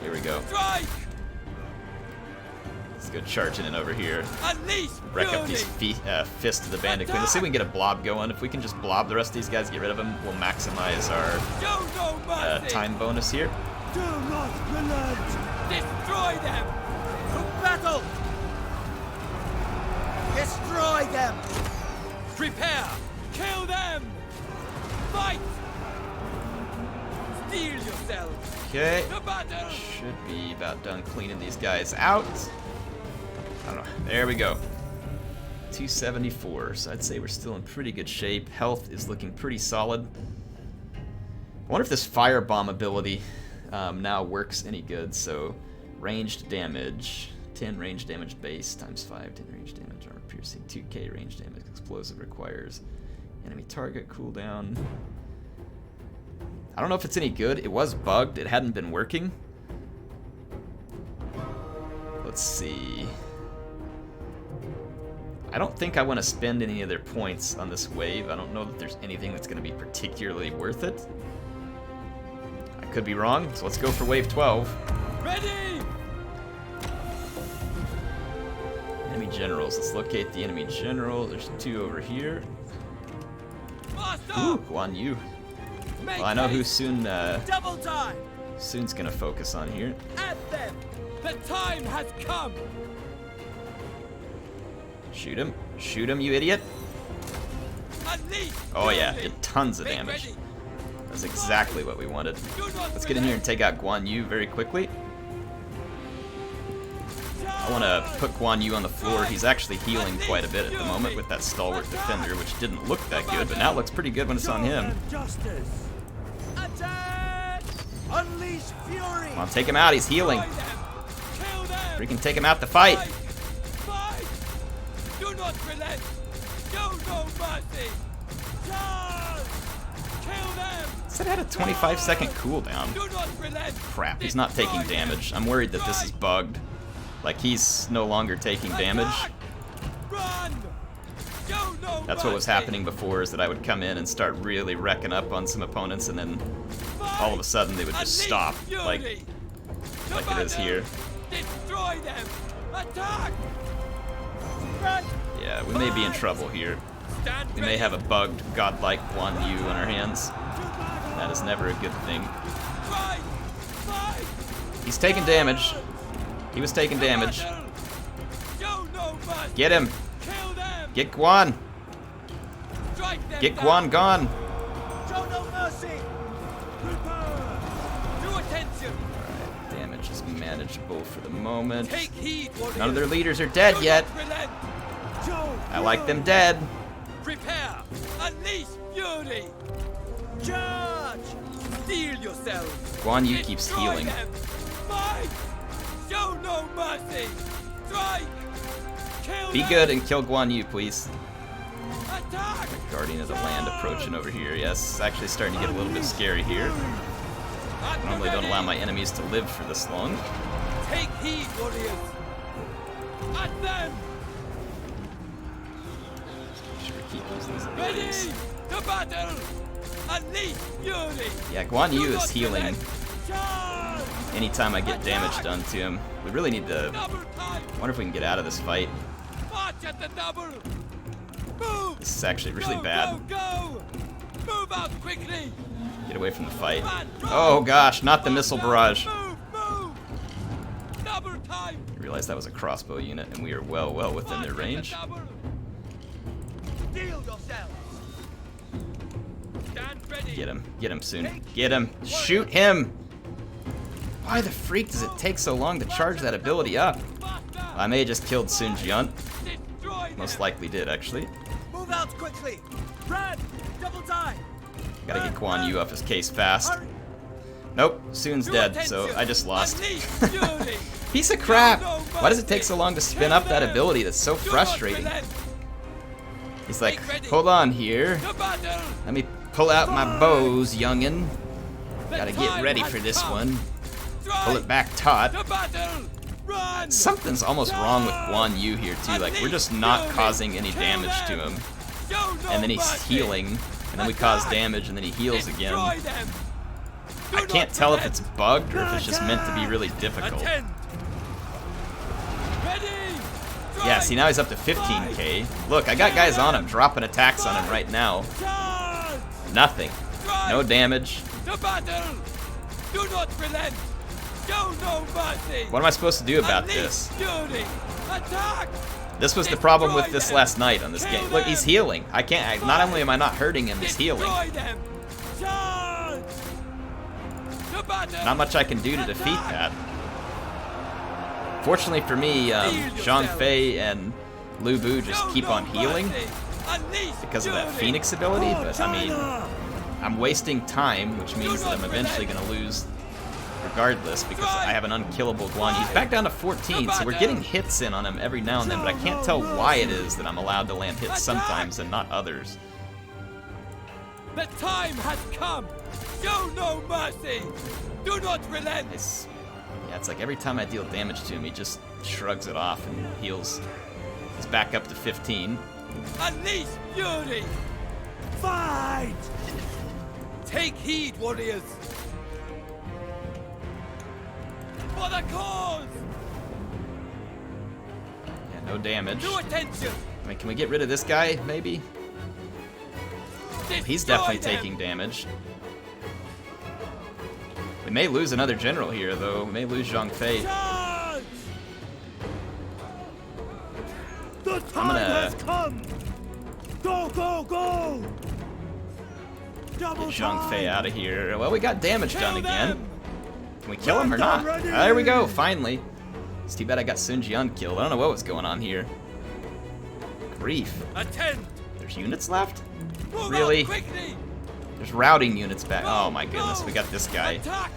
here we go. Strike! Let's go charging in over here. Unleash Wreck up fury! these fists of the Bandit Queen. Let's see if we can get a blob going. If we can just blob the rest of these guys, get rid of them, we'll maximize our Show no mercy! time bonus here. Do not relent! Destroy them! To battle. Destroy them. Prepare! Kill them! Fight! Steel yourselves! Okay. To battle! Should be about done cleaning these guys out. I don't know. There we go. 274. So I'd say we're still in pretty good shape. Health is looking pretty solid. I wonder if this firebomb ability now works any good. So ranged damage, 10 range damage base times 5, 10 range damage armor piercing, 2k range damage explosive requires enemy target cooldown. I don't know if it's any good. It was bugged. It hadn't been working. Let's see. I don't think I want to spend any of their points on this wave. I don't know that there's anything that's going to be particularly worth it. I could be wrong, so let's go for wave 12. Ready! Enemy generals. Let's locate the enemy general. There's 2 over here. Ooh, Guan Yu. Well, I know who Double time! Soon's gonna focus on here. At them! The time has come! Shoot him. Shoot him, you idiot. Unleash Oh yeah, fury! did tons of Make damage. ready. That's exactly what we wanted. Do not Let's get in here and take out Guan Yu very quickly. I want to put Guan Yu on the floor. He's actually healing quite a bit at the moment with that stalwart defender, which didn't look that good, but now it looks pretty good when it's on him. Justice. Attack! Unleash fury! Come on, take him out. He's healing. Destroy them. Kill them. Freaking take him out to fight. Fight! Do not relent. Show no mercy. Charge! Kill them. Said it had a 25-second cooldown. Do not relent. Crap, he's not taking damage. I'm worried that this is bugged. Like, he's no longer taking damage. Attack! Run! Show no That's what was mercy. happening before, is that I would come in and start really wrecking up on some opponents, and then all of a sudden they would just Unleash stop, fury. like it is here. Destroy them. Attack! Yeah, we may be in trouble here. Stand We may have a bugged, godlike Guan Yu on our hands. That is never a good thing. Fight! Fight! He's taking damage. He was taking damage. Show no mercy. Get him. Kill them. Get Guan. Strike them Get down. Guan gone. Show no mercy! To attention. Damage is manageable for the moment. Take heed, warriors. None of their leaders are dead Do yet. not relent. I like them dead. Prepare. Unleash fury. Charge! Steel yourselves. Guan Yu keeps Destroy healing. them. Fight. Show no mercy. Strike. Kill Be them. good and kill Guan Yu, please. Attack. Guardian of the Land approaching over here. Yes, it's actually starting to get a little bit scary here. At the Normally don't ready. allow my enemies to live for this long. Take heed, warriors. At them. Make sure we keep using these Ready abilities. to battle. Unleash fury. Yeah, Guan Yu Do is not healing relent. Charge. anytime I get damage done to him. We really need to... Double time. wonder if we can get out of this fight. March at the double. Move. This is actually really Go, bad. Go, go. Move out quickly. Get away from the fight. Man, run. Oh gosh, not the missile barrage. Move, move. Double time. I realized that was a crossbow unit, and we are well within their March at the range. double. Steel yourselves! Stand ready. Get him soon. Get him. Shoot him! Why the freak does it take so long to charge that ability up? Faster. I may have just killed Sun Jian. Destroy them. Most likely did, actually. Move out quickly! Run! Double time! Gotta get Guan Yu off his case fast. Hurry! Nope, Sun's To dead, so attention. I just lost. Unleash fury. Piece of crap! No Why does it take mercy. so long to spin Kill up that them. ability? That's so Do not frustrating. relent. He's like, Make ready. hold on here. To battle. Let me pull out my bows, youngin. The Gotta get time ready has for this come. one. Strike. Pull it back taut. To battle. Run. Something's almost wrong with Guan Yu here too. Like, we're just not causing any damage to him. Show no And then he's mercy. healing, and then we cause damage, and then he heals again. Destroy them. Do I can't not tell if relent. it's bugged or if it's just meant to be really difficult. Attend. Ready. Yeah, see, now he's up to 15k. Look, I got guys on him, dropping attacks on him right now. Charge. Nothing. No damage. To battle. Do not relent. Show no mercy. What am I supposed to do about Unleash this? fury. Attack. This was the problem with this last night on this game. Look, he's healing. I can't. Not only am I not hurting him, he's healing. Destroy them. Charge. To battle. Not much I can do to defeat that. Fortunately for me, Zhang Fei and Lu Bu just Show keep no on healing mercy. Unleash because of that fury. Phoenix ability, but I mean, I'm wasting time, which means that I'm eventually going to lose regardless because I have an unkillable Guan. He's back down to 14, so we're getting hits in on him every now and then, but I can't tell why it is that I'm allowed to land hits sometimes and not others. The time has come. Show no mercy. Do not relent. Yeah, it's like every time I deal damage to him, he just shrugs it off and heals. He's back up to 15. Unleash fury. Fight! Take heed, warriors. For the cause. Yeah, No damage. To attention. I mean, can we get rid of this guy, maybe? He's definitely taking damage. We may lose another general here, though. We may lose Zhang Fei. Charge! The time gonna- has come! Go, go, go! Double Get Zhang time! Fei out of here. Well, we got damage done again. them. Can we kill him or not? Ready! There we go, finally. It's too bad I got Sun Jian killed. I don't know what was going on here. Grief. Attend. There's units left? Move Really? out quickly. There's routing units back. Oh my goodness, we got this guy. Attack.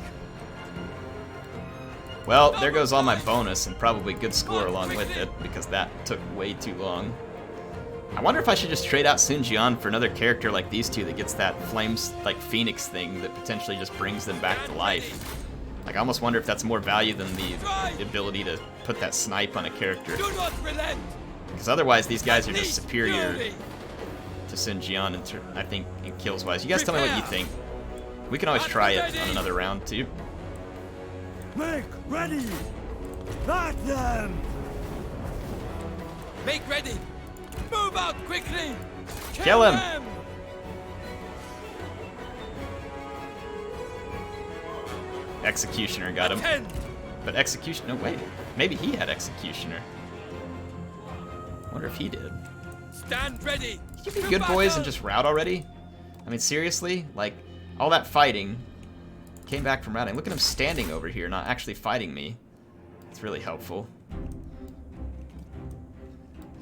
Well, there goes all my bonus and probably good score along with it because that took way too long. I wonder if I should just trade out Sun Jian for another character like these two that gets that flames, like Phoenix thing that potentially just brings them back to life. Like, I almost wonder if that's more value than the ability to put that snipe on a character. Do not relent. Because otherwise, these guys are just superior Fury. to Sun Jian, I think, in kills-wise. You guys tell me what you think. We can always try it on another round, too. Make ready! Back them! Make ready. Move out quickly. Kill him. them. Executioner got him. Attend. But Executioner... No, wait. Maybe he had Executioner. I wonder if he did. Stand ready. Can you be good boys and just rout already? I mean, seriously? Like, all that fighting came back from routing. Look at him standing over here, not actually fighting me. It's really helpful.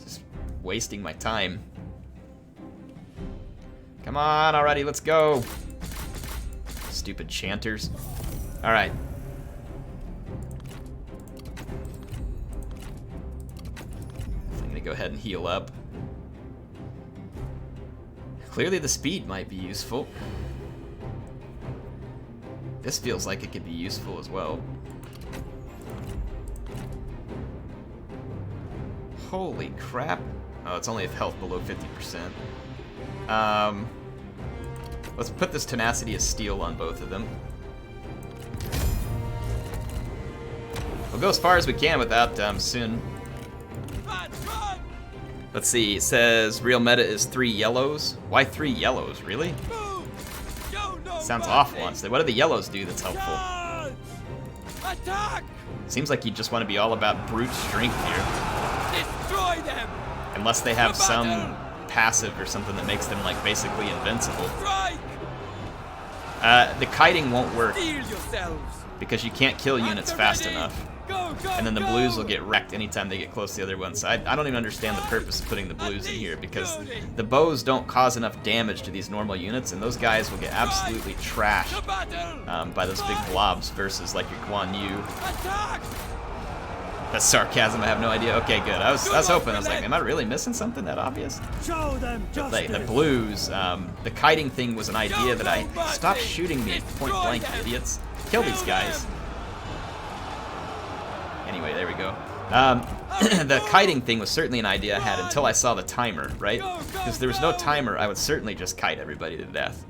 Just wasting my time. Come on, already, let's go. Stupid chanters. Alright. I'm gonna go ahead and heal up. Clearly the speed might be useful. This feels like it could be useful as well. Holy crap. Oh, it's only if health below 50%. Let's put this tenacity as steel on both of them. We'll go as far as we can without Sun. Run, run. Let's see, it says real meta is 3 yellows. Why 3 yellows, really? Move. Show no Sounds mercy. awful, honestly. What do the yellows do that's helpful? Charge. Attack. Seems like you just want to be all about brute strength here. Destroy them. Unless they have some passive or something that makes them, like, basically invincible. Strike. The kiting won't work Steel yourselves. because you can't kill units At the fast ready. enough. Go, go, And then the go. blues will get wrecked anytime they get close to the other ones. So I don't even understand the purpose of putting the blues in here because the bows don't cause enough damage to these normal units, and those guys will get absolutely To trashed battle. by those big blobs versus like your Guan Yu. Attack. That's sarcasm, I have no idea. Okay, good. I was hoping, I was like, am I really missing something that obvious? Show them justice! The blues, the kiting thing was an idea that I... Stop shooting me point blank, idiots. Kill these guys. Anyway, there we go. The kiting thing was certainly an idea I had until I saw the timer, right? Because if there was no timer, I would certainly just kite everybody to death.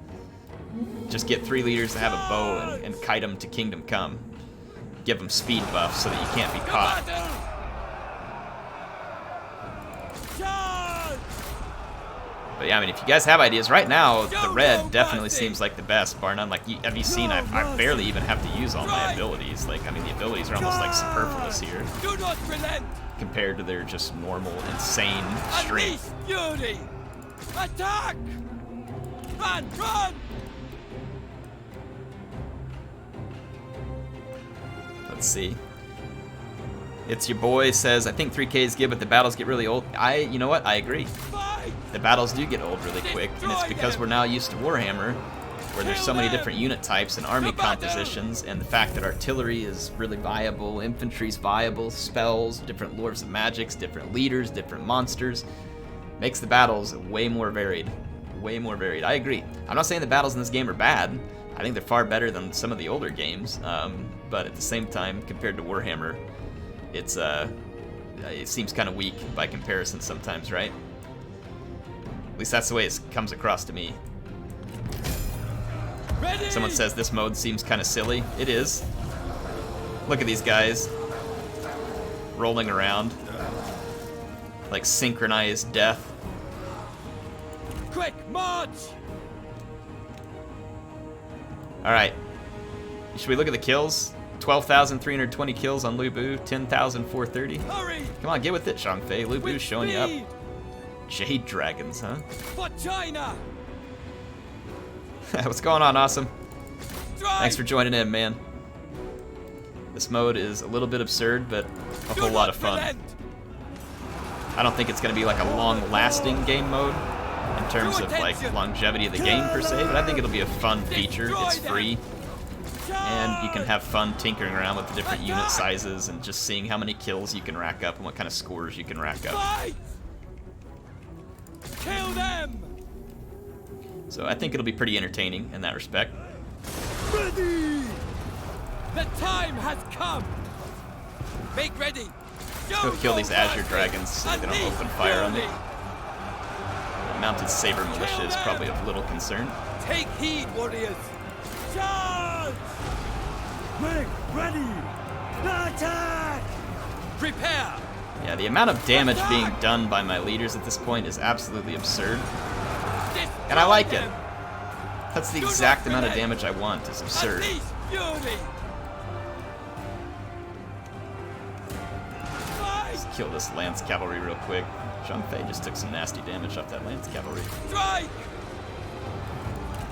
Just get 3 leaders to have a bow and kite them to Kingdom Come. Give them speed buffs so that you can't be caught. Charge. But yeah, I mean, if you guys have ideas, right now, the red definitely seems like the best, bar none. Like, have you seen, I barely even have to use all my abilities. Like, I mean, the abilities are almost like superfluous here Do not relent. compared to their just normal, insane strength. Unleash fury. Attack. Run, run. Let's see. It's your boy says, I think 3K is good, but the battles get really old. You know what? I agree. Fight. The battles do get old really quick, and it's because we're now used to Warhammer, where there's so many different unit types and army compositions, and the fact that artillery is really viable, infantry's viable, spells, different lords of magics, different leaders, different monsters, makes the battles way more varied. Way more varied. I agree. I'm not saying the battles in this game are bad. I think they're far better than some of the older games, but at the same time, compared to Warhammer, it seems kind of weak by comparison sometimes, right? At least that's the way it comes across to me. Ready. Someone says this mode seems kind of silly. It is. Look at these guys rolling around. like synchronized death. Quick, march! Alright. Should we look at the kills? 12,320 kills on Lu Bu, 10,430. Hurry! Come on, get with it, Zhang Fei. Lu Bu's With showing you up. speed! Jade dragons, huh? For China! What's going on, Awesome? Drive! Thanks for joining in, man. This mode is a little bit absurd, but a Do whole lot not of fun. relent! I don't think it's going to be like a long-lasting game mode in terms of like longevity of the game per se, but I think it'll be a fun feature. It's free, and you can have fun tinkering around with the different unit sizes and just seeing how many kills you can rack up and what kind of scores you can rack up. Fight! Kill them! So I think it'll be pretty entertaining in that respect. Ready! The time has come! Make ready! Go kill these Azure Dragons so they don't open fire on me. The mounted Saber Militia is probably of little concern. Take heed, warriors! Charge! Make ready! Attack! Prepare! Yeah, the amount of damage being done by my leaders at this point is absolutely absurd. And I like it. That's the exact amount of damage I want. It's absurd. Unleash fury! Let's kill this Lance Cavalry real quick. Zhang Fei just took some nasty damage off that Lance Cavalry. Strike!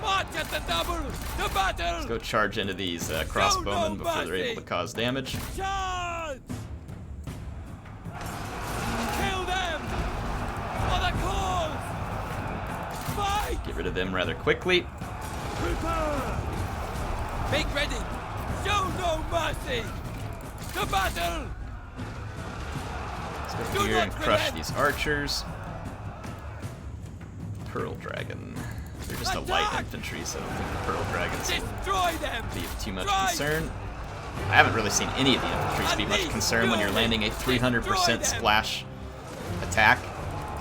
March at the double! To battle! Let's go charge into these crossbowmen before they're able to cause damage. Charge! Kill them! For the cause! Fight! Get rid of them rather quickly. Prepare! Make ready! Show no mercy! To battle! Let's go here and crush these archers. Pearl Dragon. They're just a light infantry, so I don't think the Pearl Dragons will Destroy them! be of too much Strike! concern. I haven't really seen any of the infantries be much concern when you're landing a 300% splash attack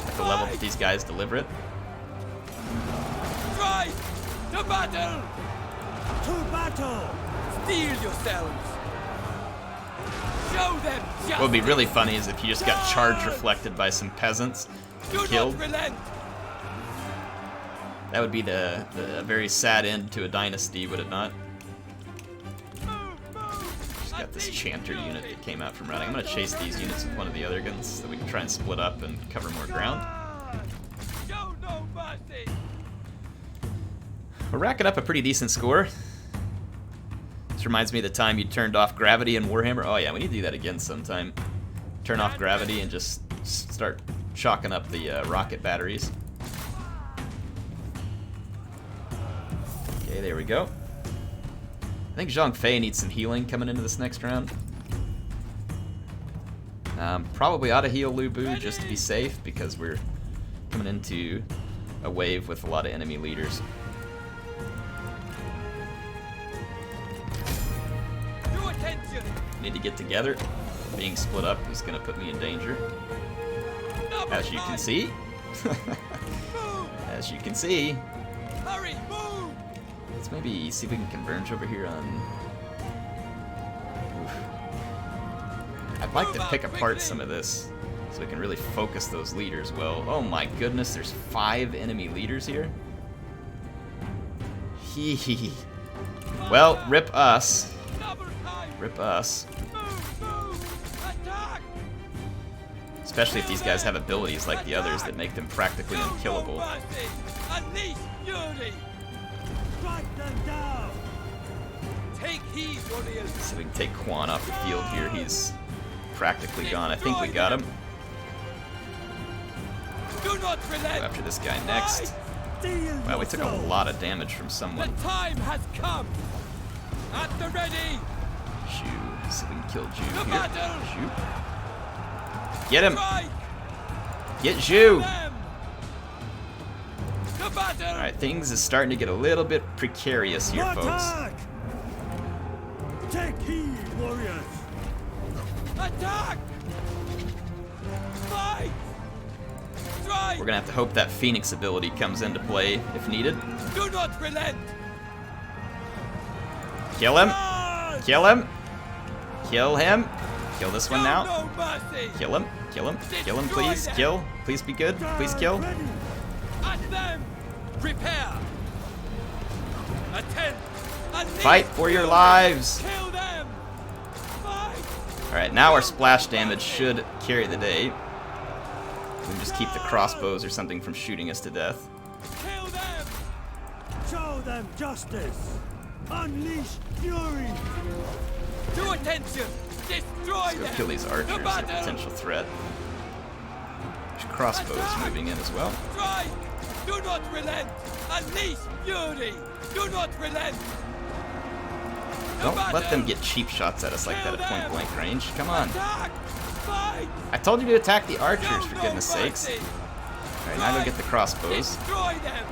at the level that these guys deliver it. Strike! To battle! To battle! Steel yourselves! Show them justice! What would be really funny is if you just got charge reflected by some peasants Do and killed. not relent! That would be the very sad end to a dynasty, would it not? Just got this Chanter unit that came out from routing. I'm going to chase these units with one of the other guns so that we can try and split up and cover more ground. Show no mercy! We're racking up a pretty decent score. This reminds me of the time you turned off gravity in Warhammer. Oh yeah, we need to do that again sometime. Turn off gravity and just start chalking up the rocket batteries. Okay, there we go. I think Zhang Fei needs some healing coming into this next round. Probably ought to heal Lu Bu just to be safe because we're coming into a wave with a lot of enemy leaders. Need to get together. Being split up is going to put me in danger. As you can see. As you can see. Hurry, move! Let's maybe see if we can converge over here on... Oof. I'd like to pick apart some of this so we can really focus those leaders well. Oh my goodness, there's 5 enemy leaders here? Hee hee. Well, rip us. Rip us. Especially if these guys have abilities like the others that make them practically unkillable. Unleash fury! Strike them down! Take heed, warriors! So we can take Quan off the field here. He's practically gone. I think we got him. Do not Go relent! after this guy next. Wow, we took a lot of damage from The someone. time has come! At the ready! Zhu. So we can kill The Zhu here. battle! Zhu. Get him! Strike! Get Zhu! Them! The battle! Alright, things is starting to get a little bit precarious here, folks. Attack! Take heed, warriors! Attack! Fight! Strike! We're gonna have to hope that Phoenix ability comes into play if needed. Do not relent! Kill him! Charge! Kill him! Kill him! Kill this one now. No mercy. Kill him. Kill him. Kill him, please. Kill. Please be good. Please kill. At them. Prepare. Attend. Fight for your lives. Kill them. Fight. Alright, now our splash damage should carry the day. We can just keep the crossbows or something from shooting us to death. Kill them. Show them justice. Unleash fury. To attention. Destroy Let's go them. kill these archers, To a battle. potential threat. There's crossbows moving in as well. Strike. Do not relent. Unleash fury. Do not relent. To Don't let them battle. get cheap shots at us like that at point blank range. Come on. Attack. Fight. I told you to attack the archers, Show for no goodness sakes. mercy. Alright, now go get the crossbows. Destroy them.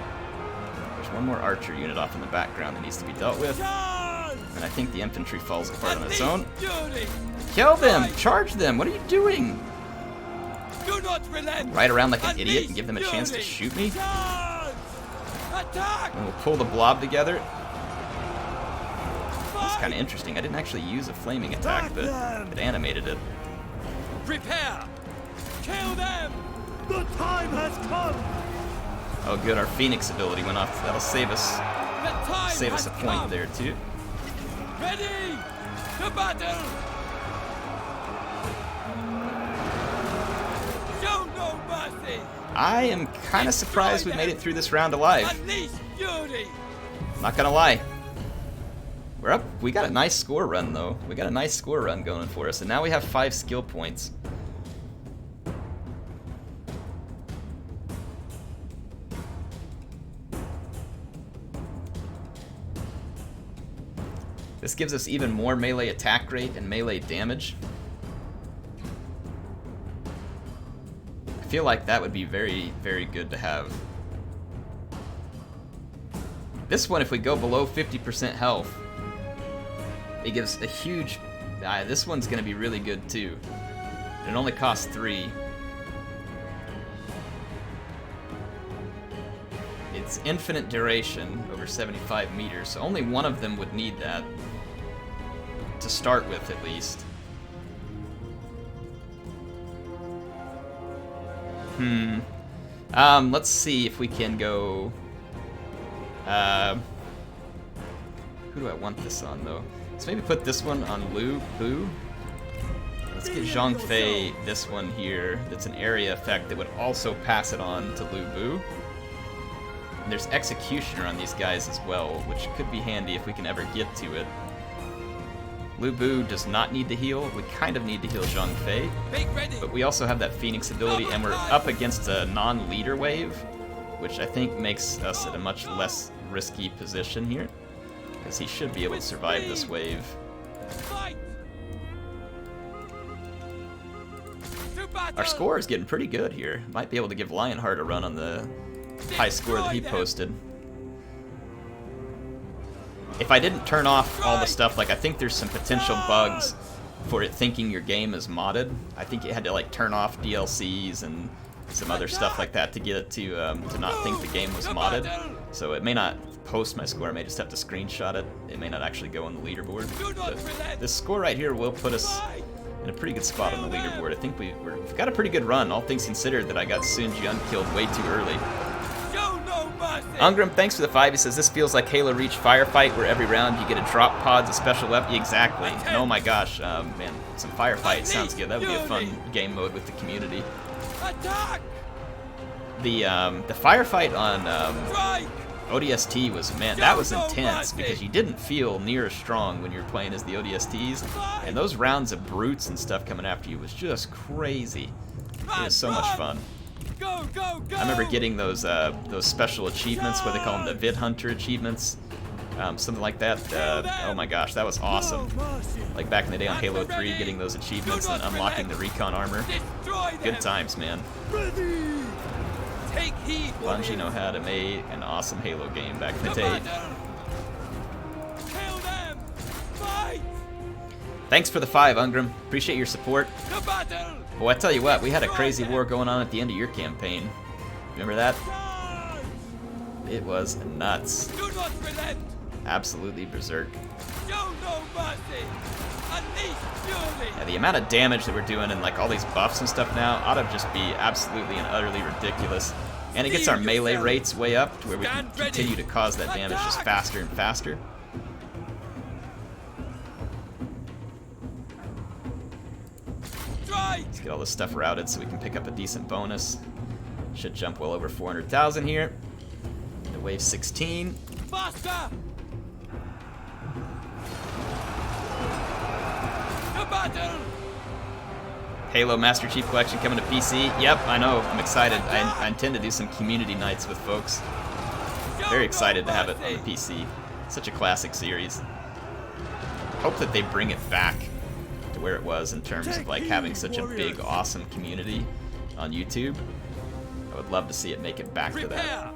There's one more archer unit off in the background that needs to be dealt with. Charge! And I think the infantry falls apart on its Unleash own. fury. Kill them! Charge them! What are you doing? Do not relent. Ride around like an idiot Unleash and give them a chance to fury. shoot me? Charge. Attack. And we'll pull the blob together. That's Fight. kind of interesting. I didn't actually use a flaming attack, but it animated it. Prepare. Kill them. The time has come! Oh good, our Phoenix ability went off. That'll save us The time has a point come. there too. Ready to battle. Show no mercy. I am kind of surprised we made it through this round alive. Unleash fury. Not gonna lie. We're up. We got a nice score run though. We got a nice score run going for us, and now we have 5 skill points. This gives us even more melee attack rate and melee damage. I feel like that would be very, very good to have. This one, if we go below 50% health, it gives a huge... this one's going to be really good too. It only costs 3. It's infinite duration over 75 meters, so only one of them would need that. To start with, at least. Let's see if we can go... who do I want this on, though? Let's maybe put this one on Lu Bu. Let's get Zhang Fei this one here. That's an area effect that would also pass it on to Lu Bu. And there's Executioner on these guys as well, which could be handy if we can ever get to it. Lu Bu does not need to heal. We kind of need to heal Zhang Fei. Make ready. But we also have that Phoenix ability, and we're up against a non-leader wave, which I think makes us at a much less risky position here. Because he should be able to survive this wave. Fight. To battle. Our score is getting pretty good here. Might be able to give Lionheart a run on the high score that he posted. If I didn't turn off all the stuff, like I think there's some potential bugs for it thinking your game is modded. I think you had to like turn off DLCs and some other stuff like that to get it to not think the game was modded. So it may not post my score, I may just have to screenshot it. It may not actually go on the leaderboard. But this score right here will put us in a pretty good spot on the leaderboard. I think we've got a pretty good run, all things considered, that I got Sun Jian killed way too early. Show no mercy. Ungram, thanks for the 5. He says, this feels like Halo Reach Firefight, where every round you get a drop pods, a special weapon. Exactly. And oh my gosh, man, some Firefight sounds good. That would be a fun game mode with the community. Attack. The Firefight on Strike. ODST was, man, that was intense, because you didn't feel near as strong when you were playing as the ODSTs. And those rounds of brutes and stuff coming after you was just crazy. It was so much fun. Go, go, go. I remember getting those special achievements, what they call them, the Vid Hunter achievements, something like that. Oh my gosh, that was awesome. Like back in the day on Halo 3, getting those achievements and unlocking the recon armor. Destroy them. Good times, man. Ready! Take heed. Bungie know how to make an awesome Halo game back in the To day. battle. Kill them. Fight. Thanks for the 5, Ungram. Appreciate your support. To battle. Well, I tell you what, we had a crazy war going on at the end of your campaign. Remember that? Charge. It was nuts. Do not relent. Absolutely berserk. Show no mercy. Unleash fury. Yeah, the amount of damage that we're doing and like all these buffs and stuff now ought to just be absolutely and utterly ridiculous. And it gets our melee rates way up to where we can continue to cause that damage just faster and faster. Let's get all this stuff routed so we can pick up a decent bonus. Should jump well over 400,000 here. To wave 16. Faster! To battle! Halo Master Chief Collection coming to PC. Yep, I know. I'm excited. I intend to do some community nights with folks. Very excited to have it on the PC. Such a classic series. Hope that they bring it back to where it was in terms of like having such a big, awesome community on YouTube. I would love to see it make it back to that.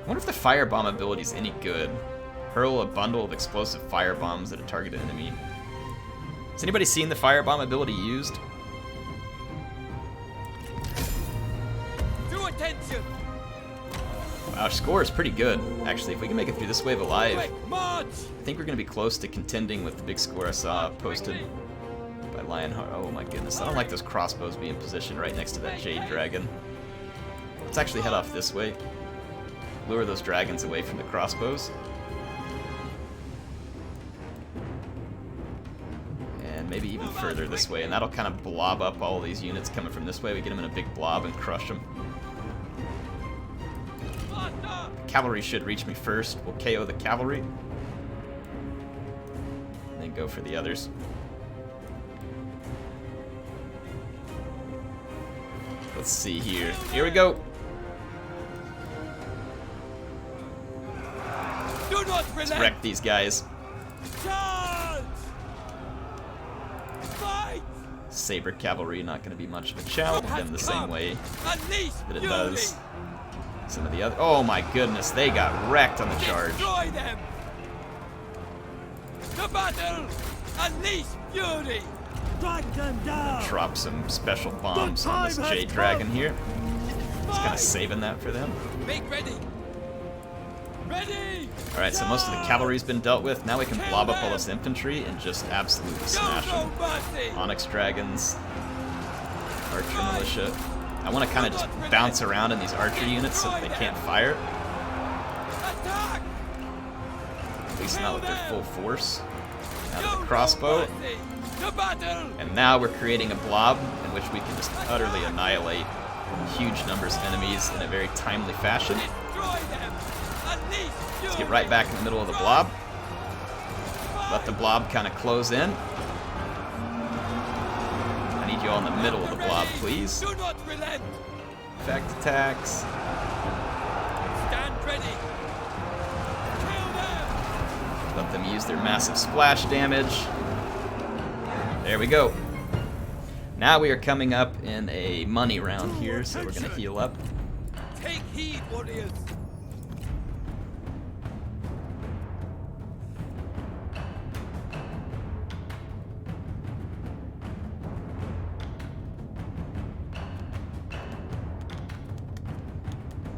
I wonder if the firebomb ability is any good. Hurl a bundle of explosive firebombs at a targeted enemy. Has anybody seen the firebomb ability used? To attention! Wow, our score is pretty good, actually. If we can make it through this wave alive, March! I think we're going to be close to contending with the big score I saw posted by Lionheart. Oh my goodness, I don't like those crossbows being positioned right next to that Jade Dragon. Let's actually head off this way. Lure those dragons away from the crossbows. And maybe even further this way, and that'll kind of blob up all these units coming from this way. We get them in a big blob and crush them. Cavalry should reach me first. We'll KO the cavalry. And then go for the others. Let's see here. Here we go. Do not Let's relent! wreck these guys. Charge! Fight! Saber Cavalry not going to be much of a challenge in the same way Unleash that it fury! does some of the other. Oh my goodness, they got wrecked on the charge. Destroy them! To battle! Unleash fury! Strike them down! Drop some special bombs on this Jade Dragon here. Just kind of saving that for them. Make ready! Ready! Alright, so most of the cavalry's been dealt with. Now we can blob up all this infantry and just absolutely smash them. mercy! Onyx Dragons, Archer Militia. I want to kind of just bounce around in these archer units so that they can't fire. Attack! At least not with their full force. Now to the crossbow. To battle! And now we're creating a blob in which we can just utterly annihilate huge numbers of enemies in a very timely fashion. Destroy them! Unleash Let's get right back in the middle of the blob. Let the blob kind of close in. I need you all in the middle of the blob, please. Do not relent! Effect attacks. Stand ready! Kill them! Let them use their massive splash damage. There we go. Now we are coming up in a money round here, so we're going to heal up. Take heed, warriors!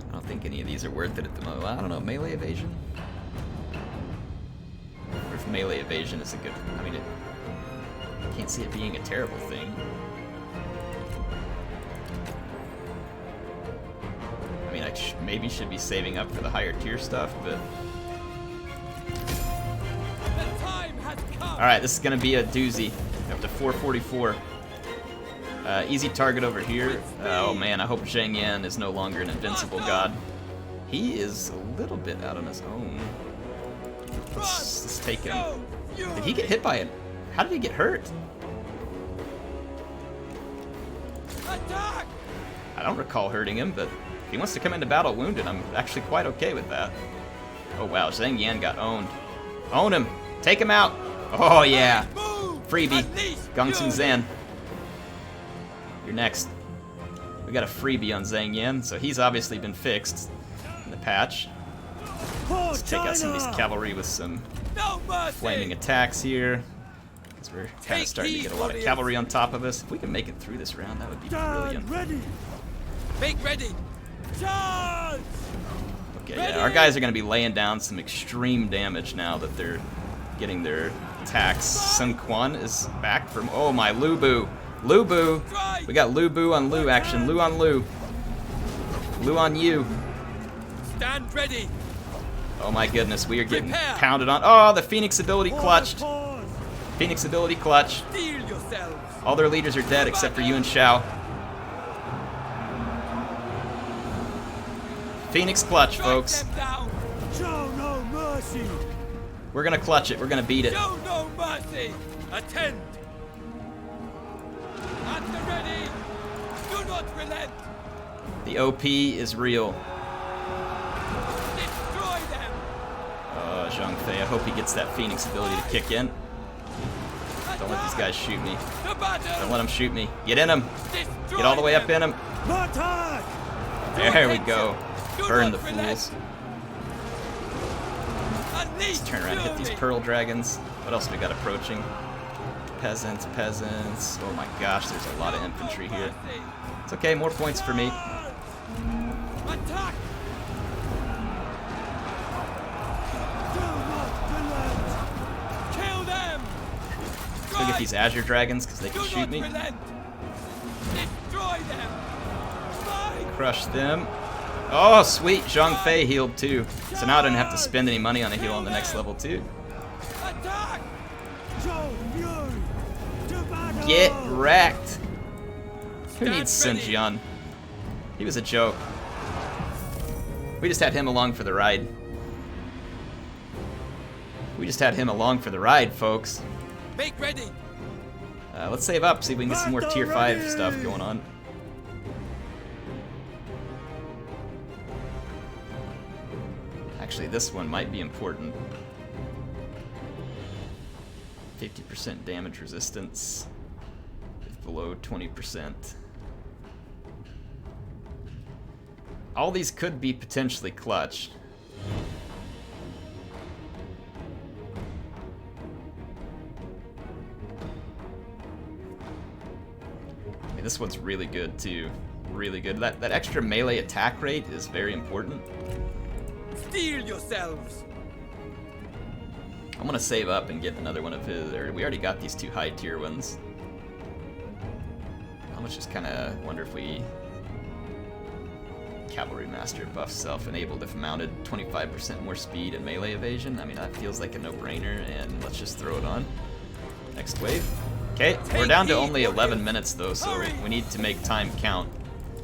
I don't think any of these are worth it at the moment. I don't know, melee evasion? Or if melee evasion is a good... I mean, I can't see it being a terrible thing. I mean, I maybe should be saving up for the higher tier stuff, but... The time has come! Alright, this is going to be a doozy. Up to 444. Easy target over here. Oh man, I hope Zhang Yan is no longer an invincible god. He is a little bit out on his own. Let's take him. Did he get hit by it? How did he get hurt? Attack! I don't recall hurting him, but if he wants to come into battle wounded, I'm actually quite okay with that. Oh wow, Zhang Yan got owned. Own him! Take him out! Oh yeah! Freebie. Gung Sung Zan. You're next. We got a freebie on Zhang Yan, so he's obviously been fixed in the patch. Let's take out some of these cavalry with some No mercy! flaming attacks here. Because we're kind of starting to get a lot of cavalry on top of us. If we can make it through this round, that would be brilliant. Stand ready! Make ready! Charge! Okay, yeah, our guys are going to be laying down some extreme damage now that they're getting their attacks. Sun Quan is back from... Oh my, Lu Bu. Lu Bu. We got Lu Bu on Lu action. Lu on Lu. Lu on you. Stand ready. Oh my goodness, we are getting pounded on. Oh, the Phoenix ability clutched. Phoenix ability clutch. Steel yourselves. All their leaders are dead except for Yuan Shao. Phoenix clutch, folks. Show no mercy. We're gonna clutch it. We're gonna beat it. Show no mercy. Attend. At the ready. Do not relent. The OP is real. Destroy them. Zhang Fei, I hope he gets that Phoenix ability to kick in. Don't let these guys shoot me. The battle. Don't let them shoot me. Get in him. Destroy Get all the way up in him. Attack. There we go. Do Burn not the relent. fools. Unleash Let's turn around and hit these fury. Pearl Dragons. What else we got approaching? Peasants, peasants. Oh my gosh, there's a lot of infantry here. It's okay, more points for me. Attack. Do not relent. Kill them. Let's go get these Azure Dragons because they can Do shoot not me. relent. Destroy them. Fight. Crush them. Oh, sweet. Zhang Fei healed too. So now I don't have to spend any money on a heal on the next level too. Attack. Show fury. To battle. Get wrecked. Who needs Sun ready. Jian? He was a joke. We just had him along for the ride. We just had him along for the ride, folks. Make ready. Let's save up, see if we can get some more tier 5 stuff going on. Actually, this one might be important. 50% damage resistance is below 20%. All these could be potentially clutch. I mean, this one's really good too. Really good. That extra melee attack rate is very important. Steel yourselves. I'm gonna save up and get another one of his. Or we already got these 2 high tier ones. I'm gonna just kind of wonder if we Cavalry Master buff self-enabled if mounted 25% more speed and melee evasion. I mean, that feels like a no-brainer, and let's just throw it on. Next wave. Okay, we're down to only 11 minutes though, so we need to make time count.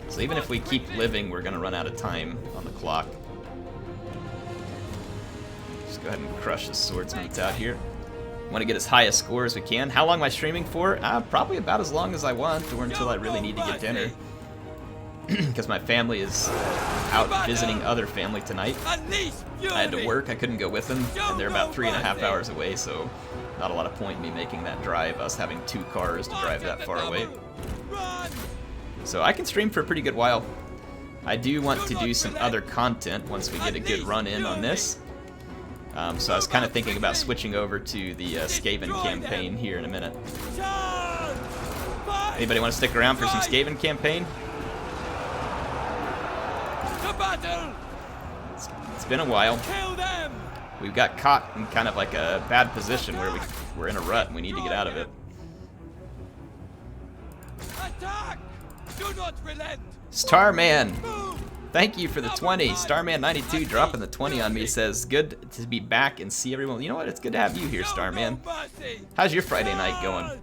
So even if we keep living, we're gonna run out of time on the clock. Just go ahead and crush the swordsmen that's out here. Want to get as high a score as we can. How long am I streaming for? Probably about as long as I want, or until I really need to get dinner. Because my family is out visiting other family tonight. Unleash fury. I had to work, I couldn't go with them, and they're about 3.5 hours away, so not a lot of point in me making that drive, us having 2 cars to drive that far away. Run. So I can stream for a pretty good while. I do want to do some other content once we get a good run in on this. So I was kind of thinking about switching over to the Skaven campaign here in a minute. Charge. Fight. Anybody want to stick around for some Skaven campaign? To battle. It's been a while. Kill them. We got caught in kind of like a bad position where we're in a rut and we need to get out of it. Attack. Do not relent. Starman, Move. thank you for the 20. Starman92 dropping the 20 on me says, good to be back and see everyone. You know what? It's good to have you here, Starman. No mercy. How's your Friday night going? Charge.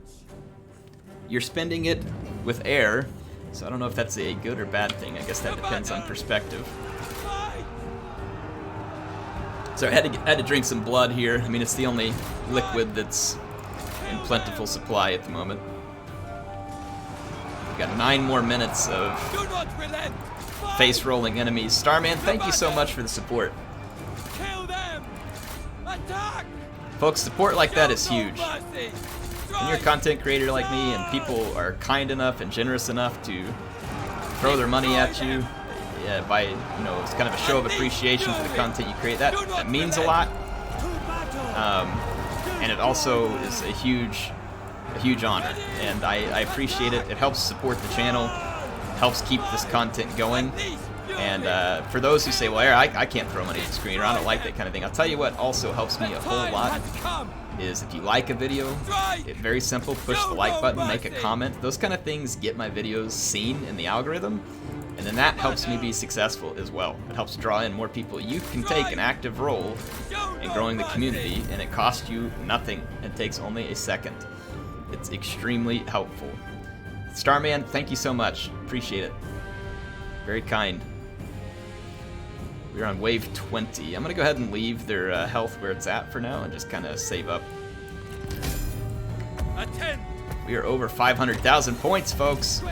You're spending it with air, so I don't know if that's a good or bad thing. I guess that depends on perspective. Fight. So I had to drink some blood here. I mean, it's the only liquid that's in plentiful supply at the moment. We've got 9 more minutes of Do not relent. Fight. face-rolling enemies. Starman, thank you so much for the support. Kill them. Attack. Folks, support like that is Show no huge. mercy. When you're a content creator like me and people are kind enough and generous enough to throw their money at you, yeah, by, you know, it's kind of a show of appreciation for the content you create, that means a lot. And it also is a huge honor, and I appreciate it. It helps support the channel, helps keep this content going, And for those who say, well, Aaron, I can't throw money at the screen, or I don't like that kind of thing, I'll tell you what also helps me a whole lot is if you like a video, it's very simple, push the like button, make a comment. Those kind of things get my videos seen in the algorithm, and then that helps me be successful as well. It helps draw in more people. You can take an active role in growing the community, and it costs you nothing. It takes only a second. It's extremely helpful. Starman, thank you so much. Appreciate it. Very kind. We're on wave 20. I'm going to go ahead and leave their health where it's at for now and just kind of save up. Attend. We are over 500,000 points, folks.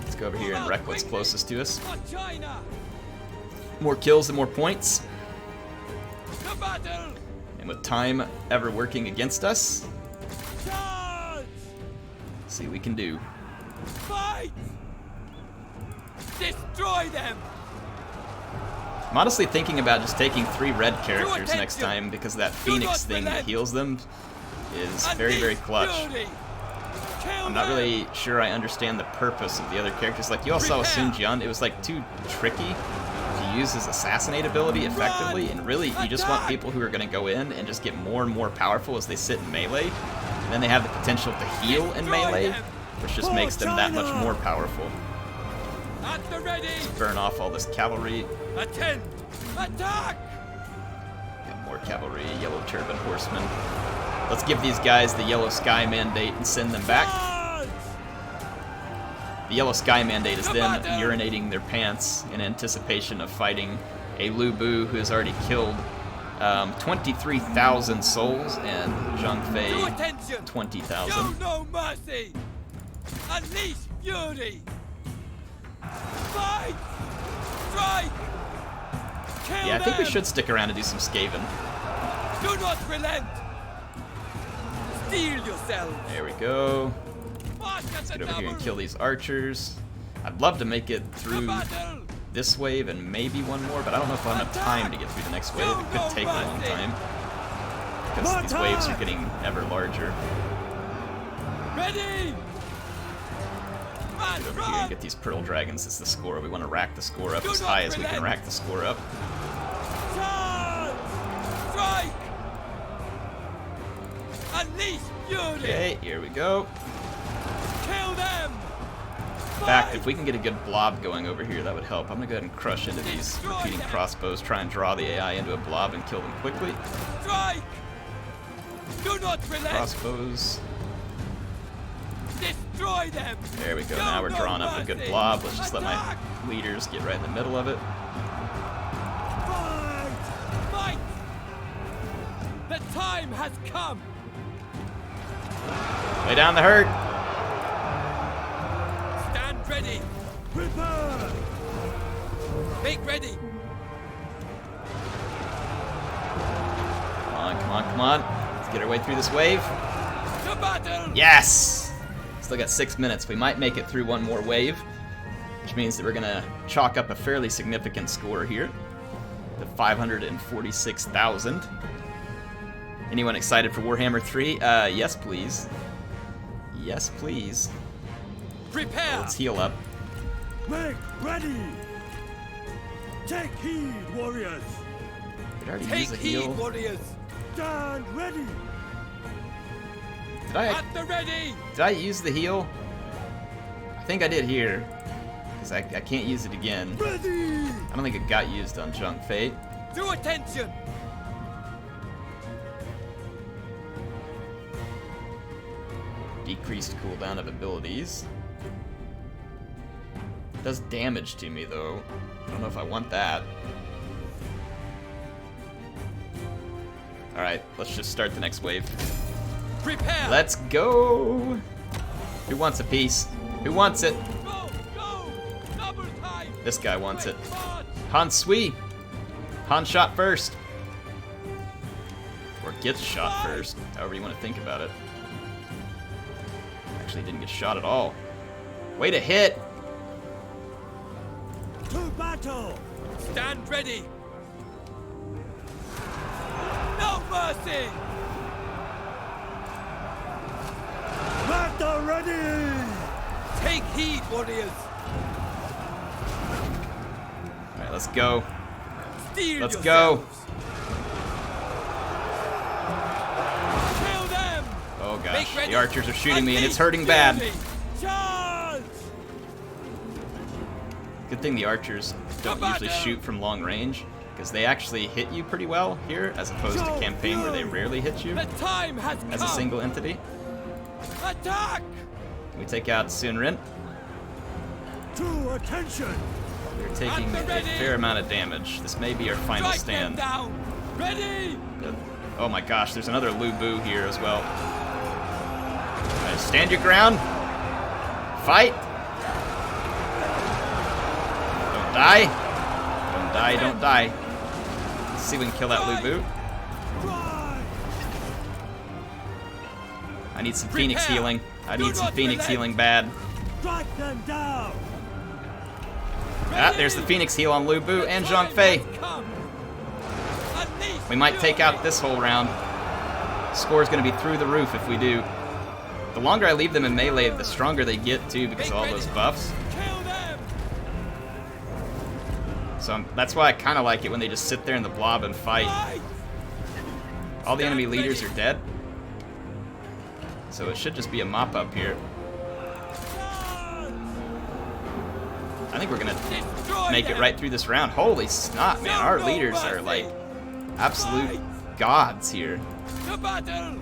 Let's go over here and wreck what's closest to us. More kills and more points. And with time ever working against us, let's see what we can do. Fight! Destroy them! I'm honestly thinking about just taking 3 red characters next time because that Phoenix thing that heals them is very, very clutch. I'm not really sure I understand the purpose of the other characters. Like, you all saw with Sun Jian, it was like too tricky to use his Assassinate ability effectively, and really you just want people who are going to go in and just get more and more powerful as they sit in melee. And then they have the potential to heal in melee, which just makes them that much more powerful. At the ready! Burn off all this cavalry. Attend! Attack! Got more cavalry, yellow turban horsemen. Let's give these guys the yellow sky mandate and send them back. The yellow sky mandate is them urinating their pants in anticipation of fighting a Lu Bu who has already killed 23,000 souls and Zhang Fei 20,000. Show no mercy! Unleash fury! Fight! Strike! Kill Yeah, I think we them! should stick around and do some Skaven. Do not relent! Steel yourself! There we go. March at Let's the get over here and number! kill these archers. I'd love to make it through this wave and maybe one more, but I don't know if I'll have enough time to get through the next wave. It could take a long time because these waves are getting ever larger. Ready! Get over here and get these Pearl Dragons as the score. We want to rack the score up as high as we can rack the score up. Charge! Strike! Unleash fury! Okay, here we go. Kill them! In fact, if we can get a good blob going over here, that would help. I'm going to go ahead and crush into these repeating crossbows, try and draw the AI into a blob and kill them quickly. Strike! Do not relent! Crossbows. Destroy them! There we go. Now we're drawing up a good blob. Let's just let my leaders get right in the middle of it. Fight! The time has come! Lay down the hurt. Stand ready! Prepare! Make ready! Come on, come on, come on. Let's get our way through this wave. To battle! Yes! Still got 6 minutes. We might make it through one more wave, which means that we're going to chalk up a fairly significant score here to 546,000. Anyone excited for Warhammer 3? Yes, please. Yes, please. Prepare! Let's heal up. Make ready! Take heed, warriors! Did I already Take use a heed, heal? warriors! Stand ready! At the ready! Did I use the heal? I think I did here, because I can't use it again. Ready! I don't think it got used on Zhang Fei. To attention! Decreased cooldown of abilities. Does damage to me though. I don't know if I want that. Alright, let's just start the next wave. Prepare! Let's go! Who wants a piece? Who wants it? Go! Go! Double time! This guy wants it. March! Han Sui! Han shot first! Or gets shot first, however you want to think about it. Actually didn't get shot at all. Way to hit! To battle! Stand ready! No mercy! Battle ready! Take heed, warriors! Let's go. Steel Let's go. yourselves. Kill them. Oh gosh, Make ready. the archers are shooting me and it's Unleash hurting the bad. enemy. Charge. Good thing the archers don't usually shoot from long range, because they actually hit you pretty well here, as opposed to campaign where they rarely hit you The time has as a come. single entity. Attack. We take out Sunrin. To attention! We're taking At the a ready. fair amount of damage. This may be our final Strike them stand. down. Ready. Good. Oh my gosh, there's another Lu Bu here as well. Alright, stand your ground. Fight. Don't die. Don't die, don't die. Let's see if we can kill that Lu Bu. Drive! I need some Phoenix Prepare. healing. I Do need some not Phoenix relent. healing bad. Strike them down! Ah, there's the Phoenix heal on Lu Bu and Zhang Fei. We might take out this whole round. Score's gonna be through the roof if we do. The longer I leave them in melee, the stronger they get too, because of all those buffs. Kill them. So that's why I kind of like it when they just sit there in the blob and fight. Fight. All the enemy leaders are dead. So it should just be a mop up here. I think we're gonna Destroy make it them. right through this round. Holy snot, man. Our leaders are like absolute gods here. To battle.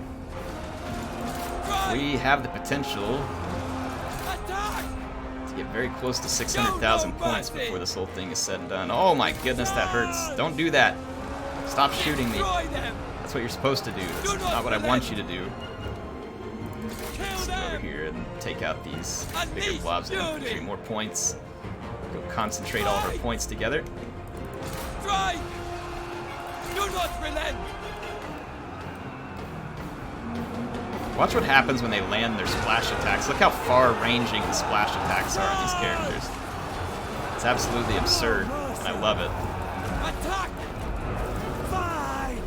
We have the potential Attack. to get very close to 600,000 points before this whole thing is said and done. Oh my goodness, that hurts. Don't do that. Stop shooting me. Destroy them. That's what you're supposed to do. That's not what I want you to do. Kill Let's go over them. here and take out these bigger Unleash blobs of fury. infantry. More points. Go concentrate all of our points together. Strike. Do not relent. Watch what happens when they land their splash attacks. Look how far-ranging the splash attacks are on these characters. It's absolutely absurd, and I love it. Attack. Fight!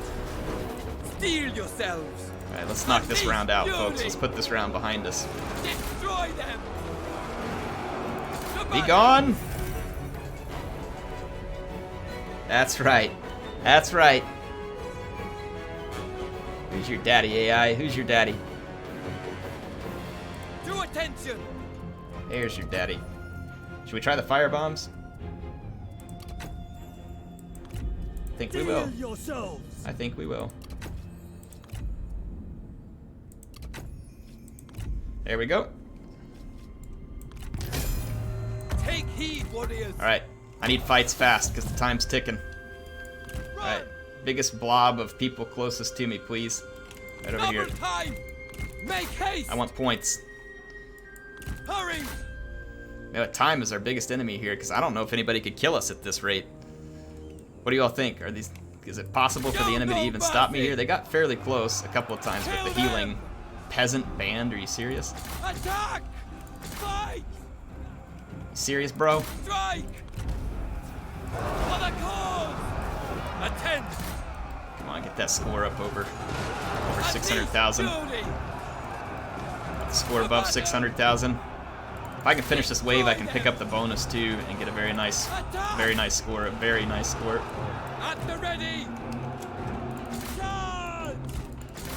Steal yourselves. Alright, let's knock this round out, folks. Let's put this round behind us. Destroy them. To Be battle. gone! That's right. That's right. Who's your daddy, AI? Who's your daddy? To attention. There's your daddy. Should we try the fire bombs? I think we will. Heal yourselves! I think we will. There we go. Take heed, warriors. Alright. I need fights fast, because the time's ticking. Run. Alright. Biggest blob of people closest to me, please. Right over Double here. time. Make haste. I want points. Hurry. Yeah, time is our biggest enemy here, because I don't know if anybody could kill us at this rate. What do you all think? Is it possible for the enemy to even stop me here? They got fairly close a couple of times with the healing peasant band. Are you serious? Attack. Fight. You serious, bro? Strike. For the cause. Attend. Come on, get that score up over 600,000. Score above 600,000. If I can finish this wave, I can pick up the bonus too and get a very nice score. A very nice score. At the ready. Charge.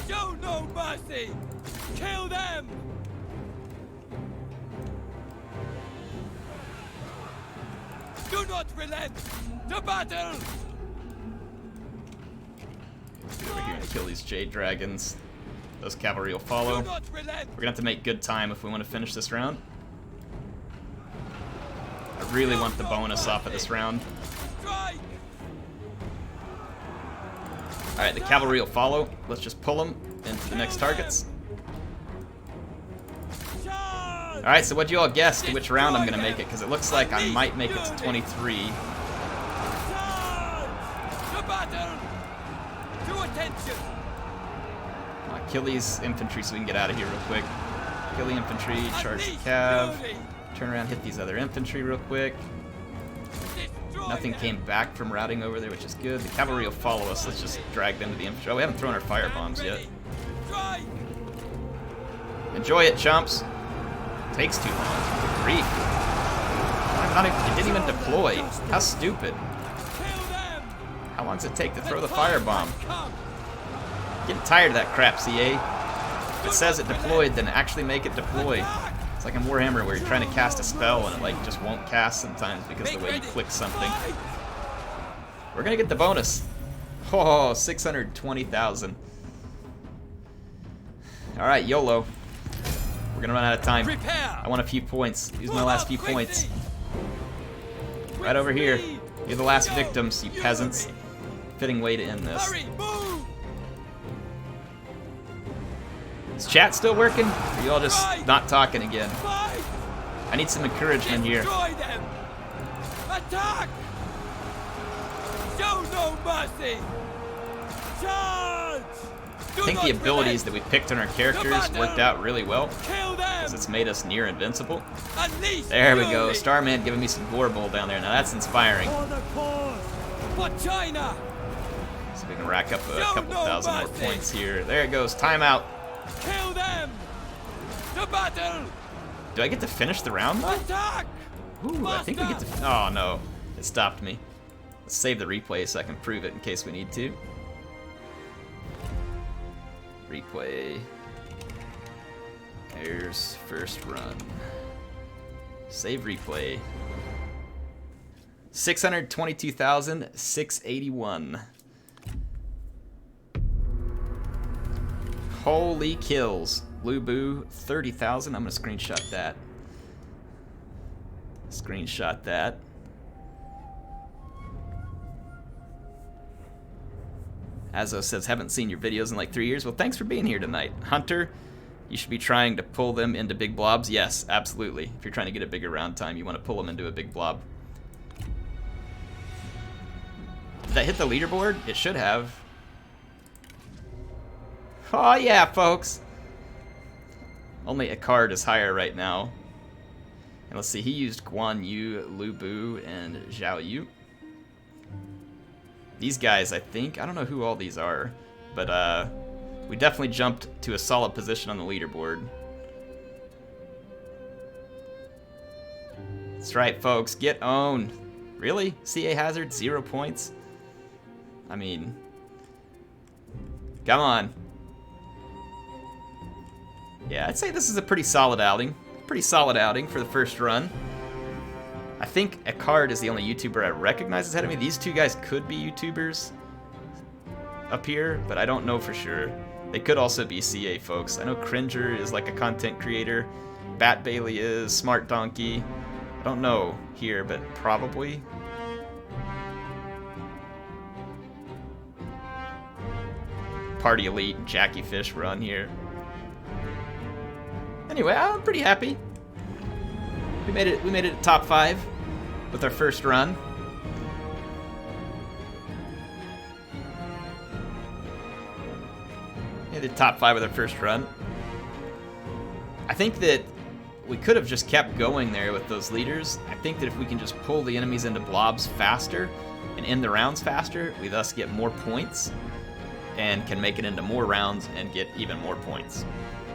Show no mercy. Kill them. Do not relent. To battle. Let's get over here and kill these jade dragons. Those cavalry will follow. Do not relent. We're gonna have to make good time if we want to finish this round. I really want the bonus off of this round. Strike. Alright, the cavalry will follow. Let's just pull them into the next targets. Charge. Alright, so what you all guess to which round I'm gonna make it? Because it looks like I might make it to 23. Charge. To battle. To attention. Kill these infantry so we can get out of here real quick. Kill the infantry, charge the Unleash cav. fury. Turn around, hit these other infantry real quick. Destroy Nothing them. came back from routing over there, which is good. The cavalry will follow us. Let's just drag them to the infantry. Oh, we haven't thrown our fire bombs yet. Strike. Enjoy it, chumps. Takes too long. Good grief. It didn't even deploy. How stupid. How long does it take to throw the firebomb? Come. Getting tired of that crap, CA. If it says it deployed, then actually make it deploy. It's like in Warhammer where you're trying to cast a spell and it like just won't cast sometimes because of the way you click something. We're gonna get the bonus. Oh, 620,000. Alright, YOLO. We're gonna run out of time. Prepare. I want a few points. Use my last few points. Right over here. You're the last victims, you peasants. Fitting way to end this. Hurry, move. Is chat still working? Or are you all just not talking again? Fight. I need some encouragement here. Destroy them. Attack. Show no mercy. Charge. I think the abilities that we picked on our characters worked out really well, Kill them. because it's made us near invincible. Unleash There we go, fury. Starman giving me some gore bowl down there. Now that's inspiring. For the cause! For China. So we can rack up a Show couple no thousand more mercy. points here. There it goes, timeout. Kill them. To battle. Do I get to finish the round though? Attack. Ooh, I think we get to. Oh no, it stopped me. Let's save the replay so I can prove it in case we need to. Replay. There's first run. Save replay. 622,681. Holy kills. Blue Boo, 30,000. I'm gonna screenshot that. Screenshot that. Azo says, haven't seen your videos in like 3 years. Well, thanks for being here tonight. Hunter, you should be trying to pull them into big blobs. Yes, absolutely. If you're trying to get a bigger round time, you want to pull them into a big blob. Did that hit the leaderboard? It should have. Oh yeah, folks. Only a card is higher right now. And let's see, he used Guan Yu, Lu Bu, and Zhao Yu. These guys, I think, I don't know who all these are, but we definitely jumped to a solid position on the leaderboard. That's right, folks, get owned. Really? CA Hazard, 0 points? I mean, come on. Yeah, I'd say this is a pretty solid outing. Pretty solid outing for the first run. I think Eckhard is the only YouTuber I recognize as ahead of me. These two guys could be YouTubers up here, but I don't know for sure. They could also be CA folks. I know Cringer is like a content creator. Bat Bailey is, Smart Donkey. I don't know here, but probably. Party Elite and Jackie Fish were on here. Anyway, I'm pretty happy. We made it top 5 with our first run. Made it top 5 with our first run. I think that we could have just kept going there with those leaders. I think that if we can just pull the enemies into blobs faster and end the rounds faster, we thus get more points and can make it into more rounds and get even more points.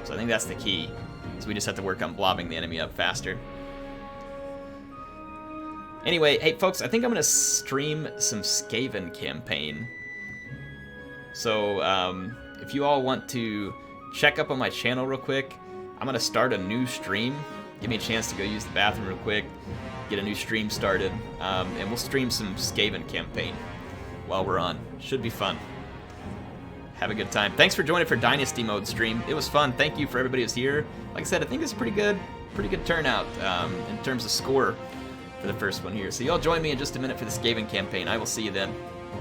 So I think that's the key. So we just have to work on blobbing the enemy up faster. Anyway, hey folks, I think I'm going to stream some Skaven campaign. So if you all want to check up on my channel real quick, I'm going to start a new stream. Give me a chance to go use the bathroom real quick, get a new stream started, and we'll stream some Skaven campaign while we're on. Should be fun. Have a good time. Thanks for joining for Dynasty Mode stream. It was fun. Thank you for everybody who's here. Like I said, I think it's pretty good turnout in terms of score for the first one here. So y'all join me in just a minute for the Skaven campaign. I will see you then.